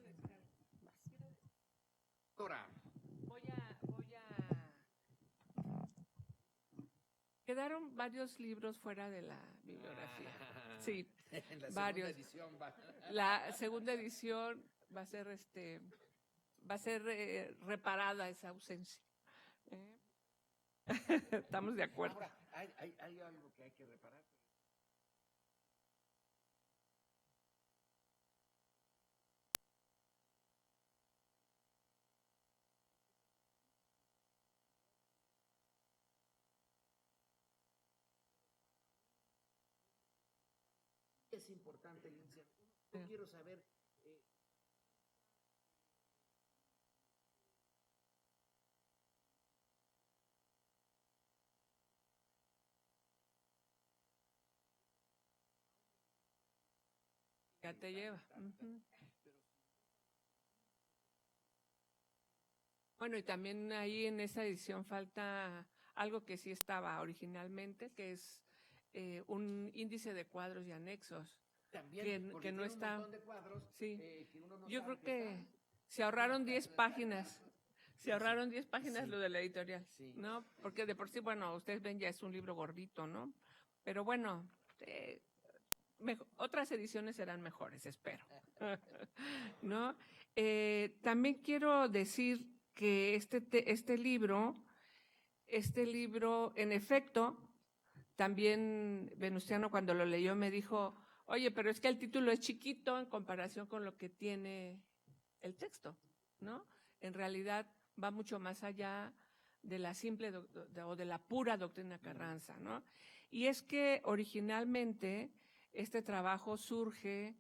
Ahora, Quedaron varios libros fuera de la bibliografía. Sí, en la varios. segunda edición va. La segunda edición va a ser reparada esa ausencia. Estamos de acuerdo. Ahora, hay algo que hay que reparar. Es importante, Lindsay. Yo quiero saber... Ya te lleva. Uh-huh. Bueno, y también ahí en esa edición falta algo que sí estaba originalmente, que es un índice de cuadros y anexos. También, que no está. Un montón de cuadros, sí. Que uno no Yo sabe creo que está. se ahorraron 10 páginas. Se ahorraron 10 páginas Sí. lo de la editorial, Sí. ¿no? Porque de por sí, bueno, ustedes ven ya es un libro gordito, ¿no? Pero bueno, otras ediciones serán mejores, espero. ¿No? También quiero decir que este libro, en efecto, también Venustiano cuando lo leyó me dijo, oye, pero es que el título es chiquito en comparación con lo que tiene el texto, ¿no? En realidad va mucho más allá de la simple o de la pura doctrina Carranza, ¿no? Y es que originalmente este trabajo surge,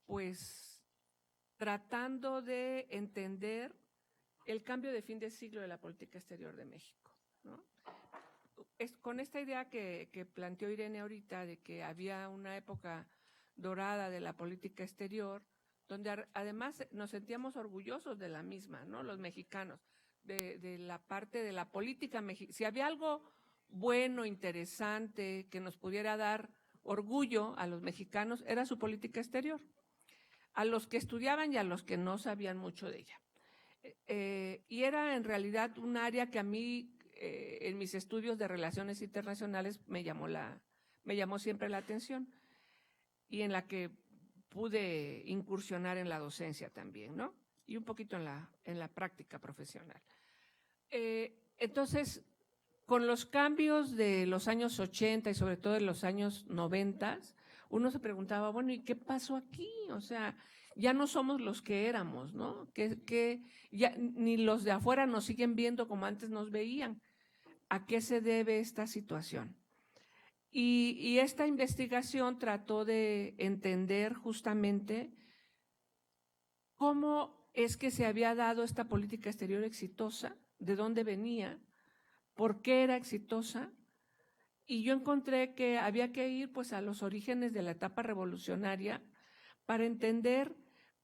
pues, tratando de entender el cambio de fin de siglo de la política exterior de México, ¿no? Con esta idea que planteó Irene ahorita de que había una época dorada de la política exterior, donde además nos sentíamos orgullosos de la misma, ¿no? Los mexicanos, de la parte de la política mexicana. Si había algo bueno, interesante, que nos pudiera dar orgullo a los mexicanos, era su política exterior, a los que estudiaban y a los que no sabían mucho de ella. Y era en realidad un área que a mí, en mis estudios de relaciones internacionales, me llamó siempre la atención y en la que pude incursionar en la docencia también, ¿no? Y un poquito en la práctica profesional. Entonces, con los cambios de los años 80 y sobre todo de los años 90, uno se preguntaba, bueno, ¿y qué pasó aquí? O sea, ya no somos los que éramos, ¿no? Que ya ni los de afuera nos siguen viendo como antes nos veían. ¿A qué se debe esta situación? Y esta investigación trató de entender justamente cómo es que se había dado esta política exterior exitosa, de dónde venía, por qué era exitosa, y yo encontré que había que ir pues a los orígenes de la etapa revolucionaria para entender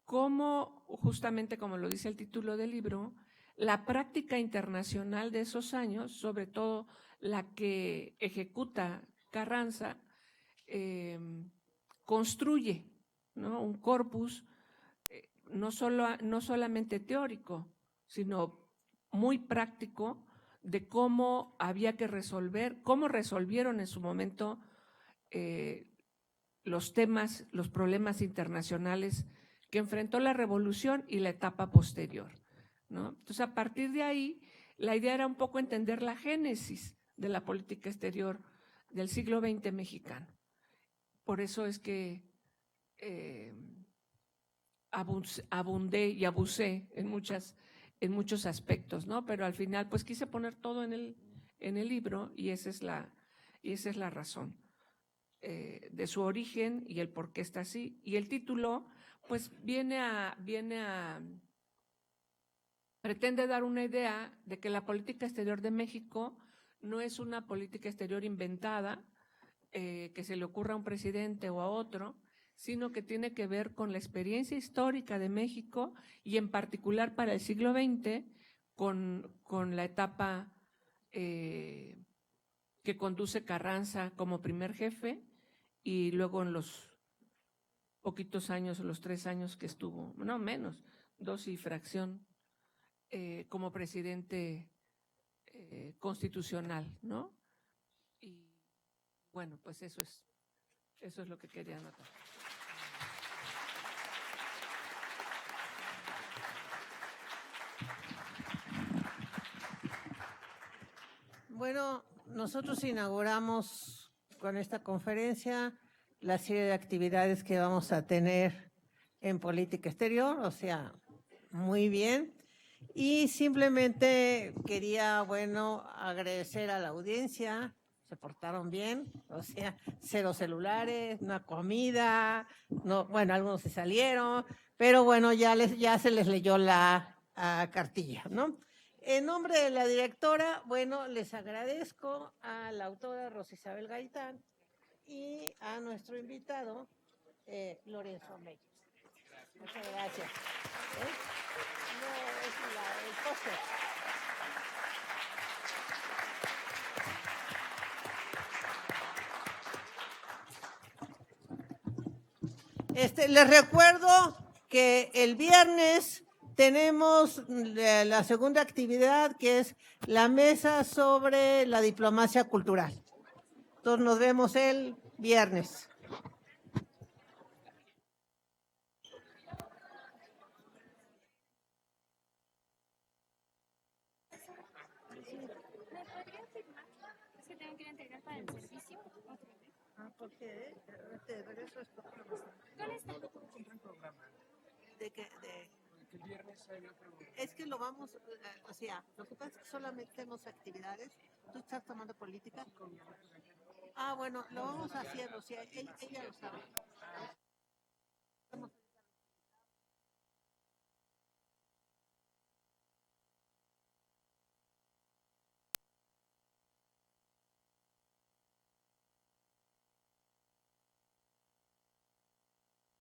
cómo, justamente como lo dice el título del libro, la práctica internacional de esos años, sobre todo la que ejecuta Carranza, construye, ¿no?, un corpus no solamente teórico, sino muy práctico de cómo había que resolver, cómo resolvieron en su momento los temas, los problemas internacionales que enfrentó la revolución y la etapa posterior, ¿no? Entonces, a partir de ahí, la idea era un poco entender la génesis de la política exterior del siglo XX mexicano. Por eso es que abundé y abusé en muchos aspectos, ¿no? Pero al final, pues quise poner todo en el libro y esa es la razón de su origen y el por qué está así. Y el título, pues pretende dar una idea de que la política exterior de México no es una política exterior inventada, que se le ocurra a un presidente o a otro, sino que tiene que ver con la experiencia histórica de México y en particular para el siglo XX con la etapa que conduce Carranza como primer jefe y luego en los poquitos años, los 3 años que estuvo, no menos, 2 y fracción, como presidente constitucional, ¿no? Y bueno, pues eso es lo que quería anotar. Bueno, nosotros inauguramos con esta conferencia la serie de actividades que vamos a tener en política exterior, o sea, muy bien. Y simplemente quería, bueno, agradecer a la audiencia, se portaron bien, o sea, 0 celulares, una comida, no, bueno, algunos se salieron, pero bueno, ya se les leyó la cartilla, ¿no? En nombre de la directora, bueno, les agradezco a la autora Rosa Isabel Gaitán y a nuestro invitado, Lorenzo Meyer. Muchas gracias. No, es el póster. Les recuerdo que el viernes tenemos la segunda actividad, que es la mesa sobre la diplomacia cultural. Entonces nos vemos el viernes. Es que tengo que ir a entregar para el servicio. ¿Por qué? Te regreso esto. ¿Cuál está? ¿De qué? Es que lo vamos, o sea, lo que pasa es que solamente tenemos actividades. ¿Tú estás tomando política? Ah, bueno, lo vamos haciendo, o sea, ella lo sabe.